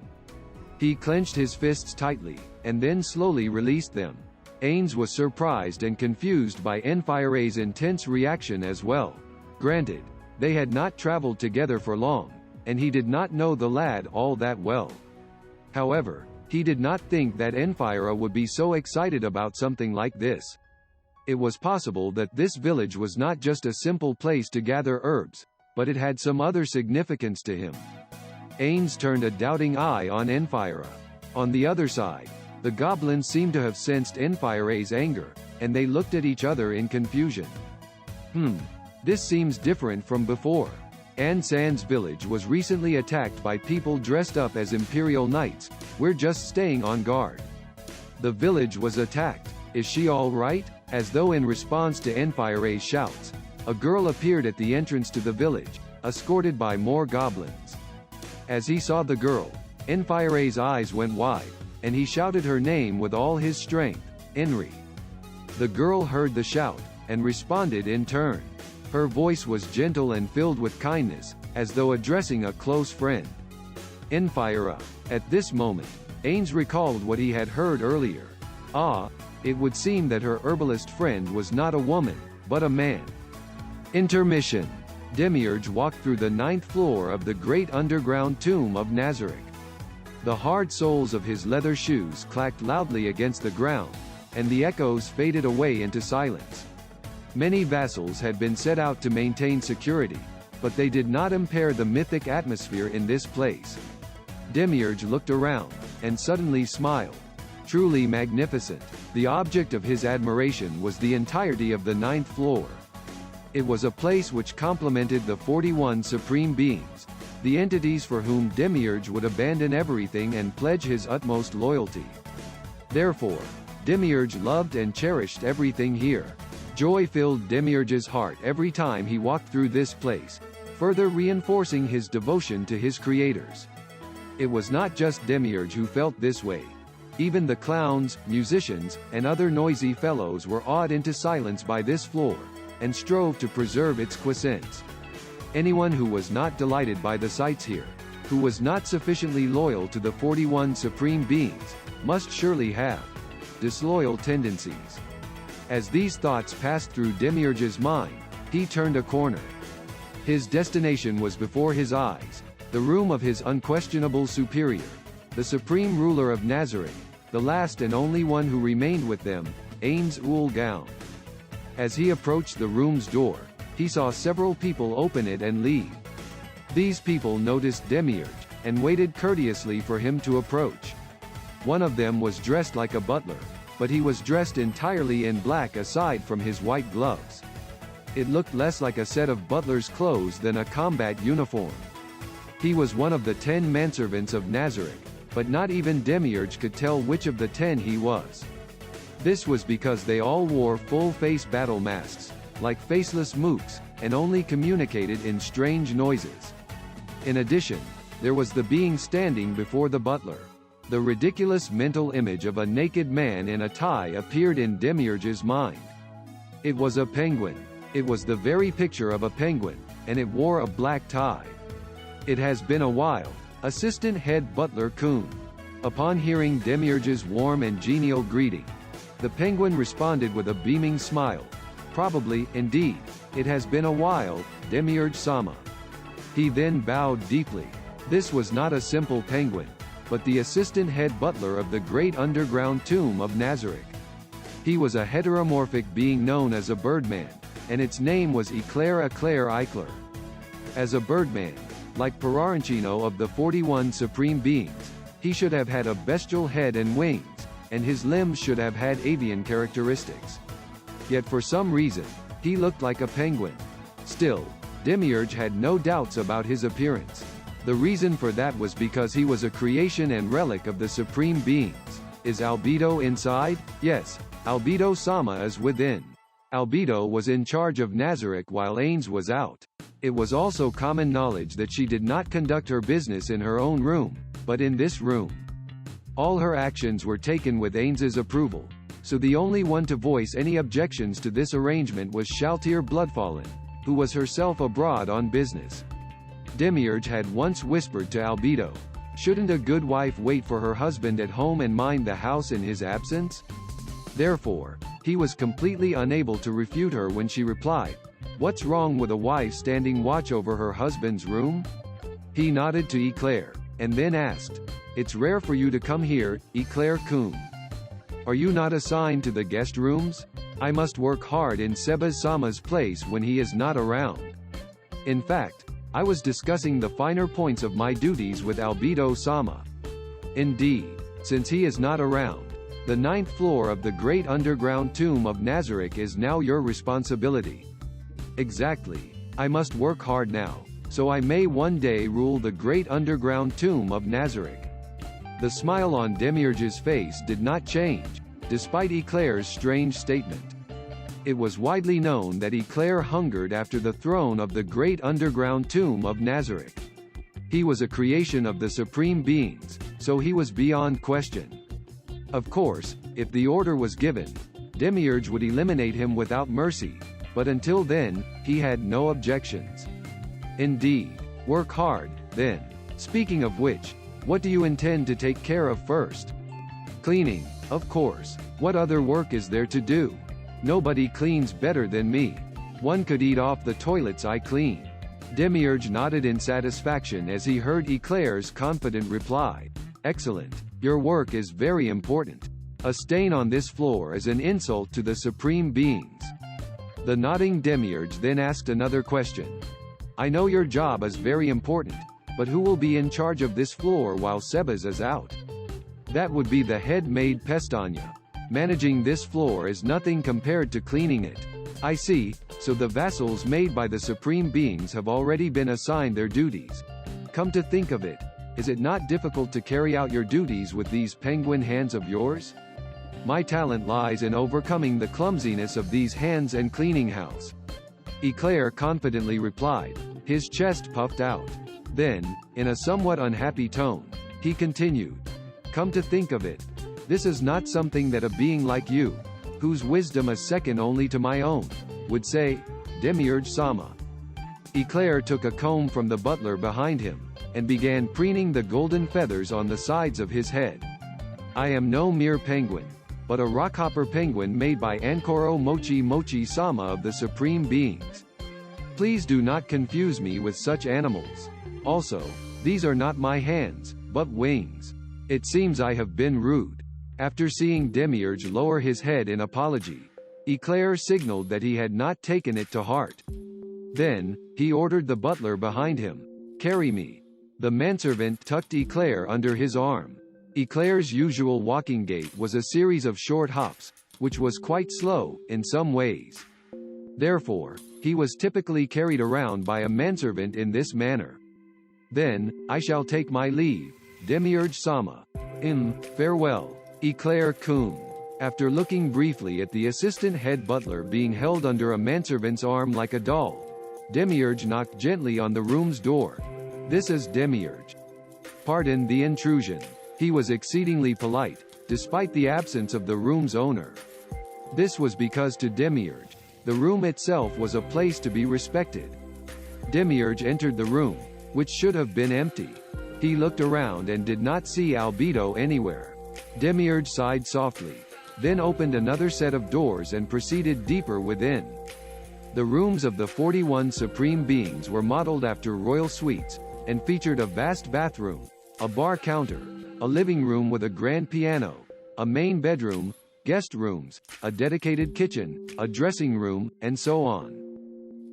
He clenched his fists tightly, and then slowly released them. Ainz was surprised and confused by Enfire's intense reaction as well. Granted, they had not traveled together for long, and he did not know the lad all that well. However, he did not think that Enfire would be so excited about something like this. It was possible that this village was not just a simple place to gather herbs, but it had some other significance to him. Ainz turned a doubting eye on Enfire. On the other side, the goblins seemed to have sensed Enfire's anger, and they looked at each other in confusion. This seems different from before. Ansan's village was recently attacked by people dressed up as Imperial Knights. We're just staying on guard. The village was attacked. Is she all right? As though in response to Enfire's shouts, a girl appeared at the entrance to the village, escorted by more goblins. As he saw the girl, Enfire's eyes went wide, and he shouted her name with all his strength, "Enri." The girl heard the shout, and responded in turn. Her voice was gentle and filled with kindness, as though addressing a close friend. Enfire. At this moment, Ainz recalled what he had heard earlier. It would seem that her herbalist friend was not a woman, but a man. Intermission. Demiurge walked through the 9th floor of the great underground tomb of Nazarick. The hard soles of his leather shoes clacked loudly against the ground, and the echoes faded away into silence. Many vassals had been set out to maintain security, but they did not impair the mythic atmosphere in this place. Demiurge looked around, and suddenly smiled. Truly magnificent. The object of his admiration was the entirety of the 9th floor. It was a place which complemented the 41 supreme beings, the entities for whom Demiurge would abandon everything and pledge his utmost loyalty. Therefore, Demiurge loved and cherished everything here. Joy filled Demiurge's heart every time he walked through this place, further reinforcing his devotion to his creators. It was not just Demiurge who felt this way. Even the clowns, musicians, and other noisy fellows were awed into silence by this floor, and strove to preserve its quiescence. Anyone who was not delighted by the sights here, who was not sufficiently loyal to the 41 supreme beings, must surely have disloyal tendencies. As these thoughts passed through Demiurge's mind, he turned a corner. His destination was before his eyes, the room of his unquestionable superior, the supreme ruler of Nazarick, the last and only one who remained with them, Ainz Ooal Gown. As he approached the room's door, he saw several people open it and leave. These people noticed Demiurge, and waited courteously for him to approach. One of them was dressed like a butler, but he was dressed entirely in black aside from his white gloves. It looked less like a set of butler's clothes than a combat uniform. He was one of the 10 manservants of Nazarick, but not even Demiurge could tell which of the 10 he was. This was because they all wore full-face battle masks, like faceless mooks, and only communicated in strange noises. In addition, there was the being standing before the butler. The ridiculous mental image of a naked man in a tie appeared in Demiurge's mind. It was a penguin. It was the very picture of a penguin, and it wore a black tie. It has been a while, assistant head butler Kun. Upon hearing Demiurge's warm and genial greeting, the penguin responded with a beaming smile. Probably, indeed, it has been a while, Demiurge-sama. He then bowed deeply. This was not a simple penguin, but the assistant head butler of the great underground tomb of Nazarick. He was a heteromorphic being known as a birdman, and its name was Eclair Eichler. As a birdman, like Puririncino of the 41 supreme beings, he should have had a bestial head and wings, and his limbs should have had avian characteristics. Yet for some reason, he looked like a penguin. Still, Demiurge had no doubts about his appearance. The reason for that was because he was a creation and relic of the supreme beings. Is Albedo inside? Yes, Albedo-sama is within. Albedo was in charge of Nazarick while Ainz was out. It was also common knowledge that she did not conduct her business in her own room, but in this room. All her actions were taken with Ainz's approval, so the only one to voice any objections to this arrangement was Shaltir Bloodfallen, who was herself abroad on business. Demiurge had once whispered to Albedo, "Shouldn't a good wife wait for her husband at home and mind the house in his absence?" Therefore, he was completely unable to refute her when she replied, "What's wrong with a wife standing watch over her husband's room?" He nodded to Eclair, and then asked, "It's rare for you to come here, Eclair-kun. Are you not assigned to the guest rooms? I must work hard in Seba-sama's place when he is not around." In fact, I was discussing the finer points of my duties with Albedo-sama. Indeed, since he is not around, the 9th floor of the great underground tomb of Nazarick is now your responsibility. Exactly. I must work hard now, so I may one day rule the great underground tomb of Nazarick. The smile on Demiurge's face did not change, despite Eclair's strange statement. It was widely known that Eclair hungered after the throne of the great underground tomb of Nazarick. He was a creation of the supreme beings, so he was beyond question. Of course, if the order was given, Demiurge would eliminate him without mercy, but until then, he had no objections. Indeed, work hard, then. Speaking of which, what do you intend to take care of first? Cleaning, of course. What other work is there to do? Nobody cleans better than me. One could eat off the toilets I clean. Demiurge nodded in satisfaction as he heard Eclair's confident reply. Excellent. Your work is very important. A stain on this floor is an insult to the supreme beings. The nodding Demiurge then asked another question. I know your job is very important, but who will be in charge of this floor while Sebas is out? That would be the head maid Pestanya. Managing this floor is nothing compared to cleaning it. I see, so the vassals made by the supreme beings have already been assigned their duties. Come to think of it, is it not difficult to carry out your duties with these penguin hands of yours? My talent lies in overcoming the clumsiness of these hands and cleaning house. Eclair confidently replied, his chest puffed out. Then, in a somewhat unhappy tone, he continued, come to think of it, this is not something that a being like you, whose wisdom is second only to my own, would say, Demiurge-sama. Eclair took a comb from the butler behind him, and began preening the golden feathers on the sides of his head. I am no mere penguin, but a rockhopper penguin made by Ankoro Mochi-sama of the Supreme Beings. Please do not confuse me with such animals. Also, these are not my hands, but wings. It seems I have been rude. After seeing Demiurge lower his head in apology, Eclair signaled that he had not taken it to heart. Then, he ordered the butler behind him, carry me. The manservant tucked Eclair under his arm. Eclair's usual walking gait was a series of short hops, which was quite slow, in some ways. Therefore, he was typically carried around by a manservant in this manner. Then, I shall take my leave, Demiurge-sama. Farewell, Eclair-kun. After looking briefly at the assistant head butler being held under a manservant's arm like a doll, Demiurge knocked gently on the room's door. This is Demiurge. Pardon the intrusion. He was exceedingly polite, despite the absence of the room's owner. This was because to Demiurge, the room itself was a place to be respected. Demiurge entered the room, which should have been empty. He looked around and did not see Albedo anywhere. Demiurge sighed softly, then opened another set of doors and proceeded deeper within. The rooms of the 41 Supreme Beings were modeled after royal suites, and featured a vast bathroom, a bar counter, a living room with a grand piano, a main bedroom, guest rooms, a dedicated kitchen, a dressing room, and so on.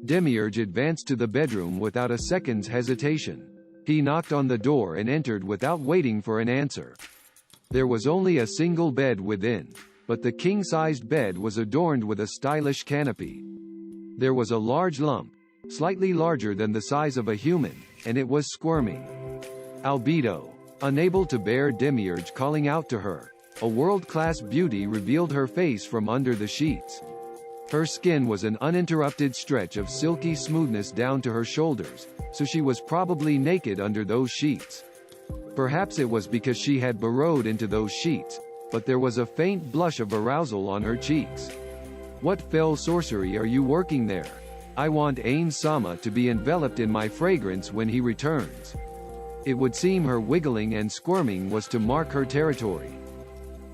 Demiurge advanced to the bedroom without a second's hesitation. He knocked on the door and entered without waiting for an answer. There was only a single bed within, but the king-sized bed was adorned with a stylish canopy. There was a large lump, slightly larger than the size of a human, and it was squirming. Albedo, unable to bear Demiurge calling out to her, a world-class beauty revealed her face from under the sheets. Her skin was an uninterrupted stretch of silky smoothness down to her shoulders, so she was probably naked under those sheets. Perhaps it was because she had burrowed into those sheets, but there was a faint blush of arousal on her cheeks. What fell sorcery are you working there? I want Ainz-sama to be enveloped in my fragrance when he returns. It would seem her wiggling and squirming was to mark her territory.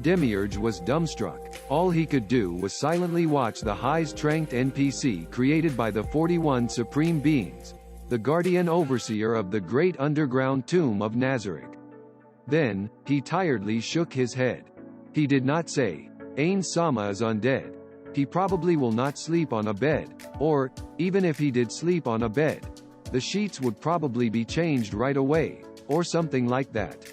Demiurge was dumbstruck. All he could do was silently watch the high-strength NPC created by the 41 Supreme Beings, the guardian overseer of the great underground tomb of Nazarick. Then, he tiredly shook his head. He did not say, Ainz-sama is undead. He probably will not sleep on a bed, or, even if he did sleep on a bed, the sheets would probably be changed right away, or something like that.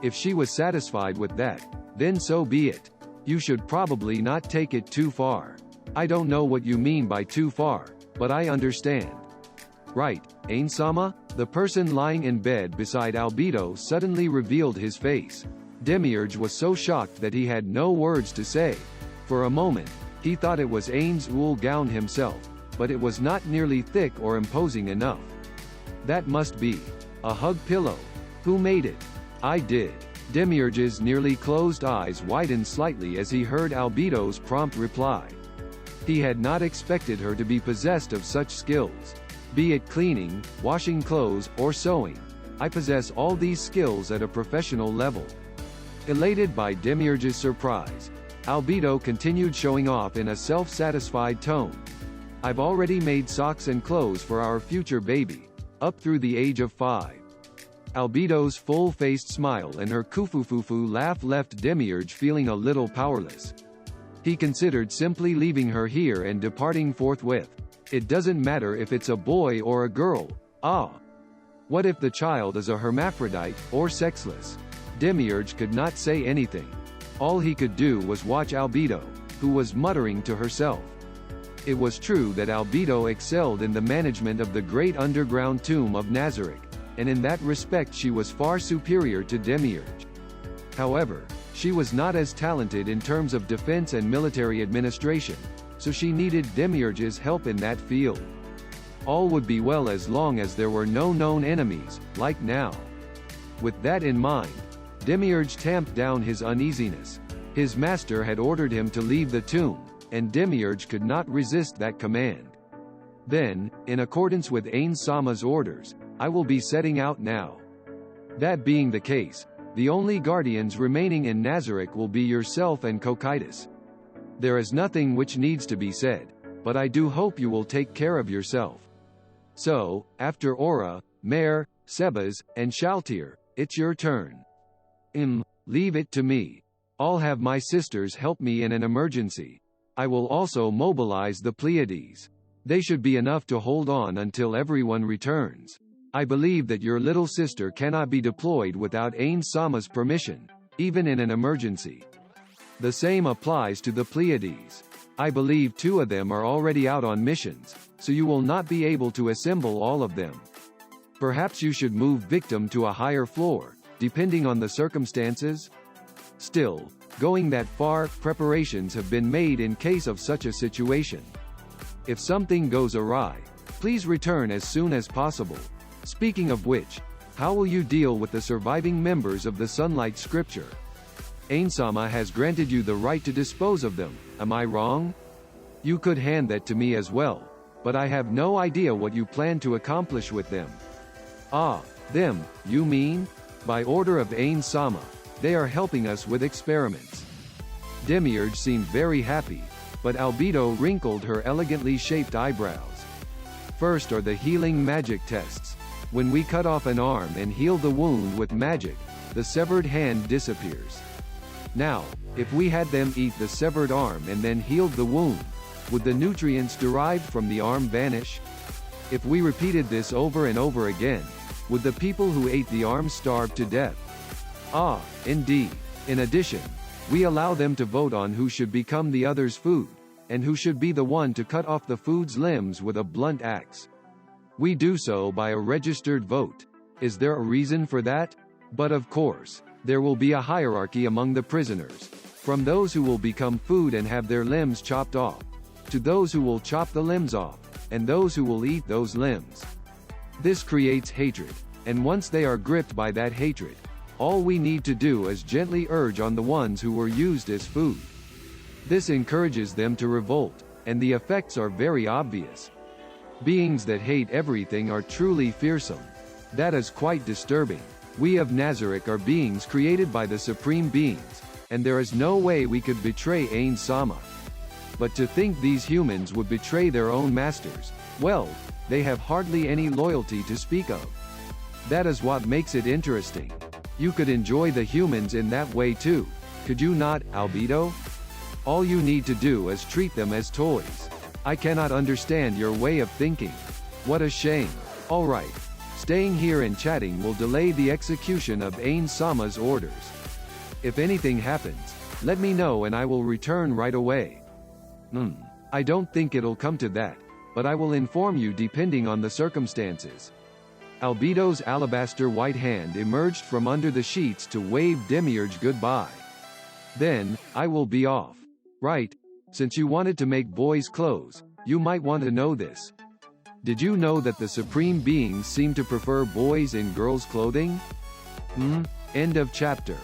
If she was satisfied with that, then so be it. You should probably not take it too far. I don't know what you mean by too far, but I understand. Right, Ainz-sama? The person lying in bed beside Albedo suddenly revealed his face. Demiurge was so shocked that he had no words to say. For a moment, he thought it was Ainz Ooal Gown himself, but it was not nearly thick or imposing enough. That must be a hug pillow. Who made it? I did. Demiurge's nearly closed eyes widened slightly as he heard Albedo's prompt reply. He had not expected her to be possessed of such skills. Be it cleaning, washing clothes, or sewing, I possess all these skills at a professional level. Elated by Demiurge's surprise, Albedo continued showing off in a self-satisfied tone. I've already made socks and clothes for our future baby, up through the age of 5. Albedo's full-faced smile and her kufufufu laugh left Demiurge feeling a little powerless. He considered simply leaving her here and departing forthwith. It doesn't matter if it's a boy or a girl. What if the child is a hermaphrodite, or sexless? Demiurge could not say anything. All he could do was watch Albedo, who was muttering to herself. It was true that Albedo excelled in the management of the great underground tomb of Nazarick, and in that respect she was far superior to Demiurge. However, She was not as talented in terms of defense and military administration, so she needed Demiurge's help in that field. All would be well as long as there were no known enemies, like now. With that in mind, Demiurge tamped down his uneasiness. His master had ordered him to leave the tomb, and Demiurge could not resist that command. Then, in accordance with Ainz Sama's orders, I will be setting out now. That being the case, the only guardians remaining in Nazarick will be yourself and Cocytus. There is nothing which needs to be said, but I do hope you will take care of yourself. So, after Aura, Mare, Sebas, and Shaltir, it's your turn. Leave it to me. I'll have my sisters help me in an emergency. I will also mobilize the Pleiades. They should be enough to hold on until everyone returns. I believe that your little sister cannot be deployed without Ainz Sama's permission, even in an emergency. The same applies to the Pleiades. I believe 2 of them are already out on missions, so you will not be able to assemble all of them. Perhaps you should move Victim to a higher floor, depending on the circumstances? Still, going that far, preparations have been made in case of such a situation. If something goes awry, please return as soon as possible. Speaking of which, how will you deal with the surviving members of the Sunlight Scripture? Ainz Sama has granted you the right to dispose of them, am I wrong? You could hand that to me as well, but I have no idea what you plan to accomplish with them. Ah, them, you mean? By order of Ainz Sama, they are helping us with experiments. Demiurge seemed very happy, but Albedo wrinkled her elegantly shaped eyebrows. First are the healing magic tests. When we cut off an arm and heal the wound with magic, the severed hand disappears. Now, if we had them eat the severed arm and then healed the wound, would the nutrients derived from the arm vanish? If we repeated this over and over again, would the people who ate the arm starve to death? Ah, indeed. In addition, we allow them to vote on who should become the other's food, and who should be the one to cut off the food's limbs with a blunt axe. We do so by a registered vote. Is there a reason for that? But of course, there will be a hierarchy among the prisoners, from those who will become food and have their limbs chopped off, to those who will chop the limbs off, and those who will eat those limbs. This creates hatred, and once they are gripped by that hatred, all we need to do is gently urge on the ones who were used as food. This encourages them to revolt, and the effects are very obvious. Beings that hate everything are truly fearsome. That is quite disturbing. We of Nazarick are beings created by the Supreme Beings, and there is no way we could betray Ainz Sama. But to think these humans would betray their own masters, well, they have hardly any loyalty to speak of. That is what makes it interesting. You could enjoy the humans in that way too, could you not, Albedo? All you need to do is treat them as toys. I cannot understand your way of thinking. What a shame. Alright. Staying here and chatting will delay the execution of Ainz Sama's orders. If anything happens, let me know and I will return right away. I don't think it'll come to that, but I will inform you depending on the circumstances. Albedo's alabaster white hand emerged from under the sheets to wave Demiurge goodbye. Then, I will be off. Right, since you wanted to make boys' clothes, you might want to know this. Did you know that the Supreme Beings seem to prefer boys in girls' clothing? End of chapter.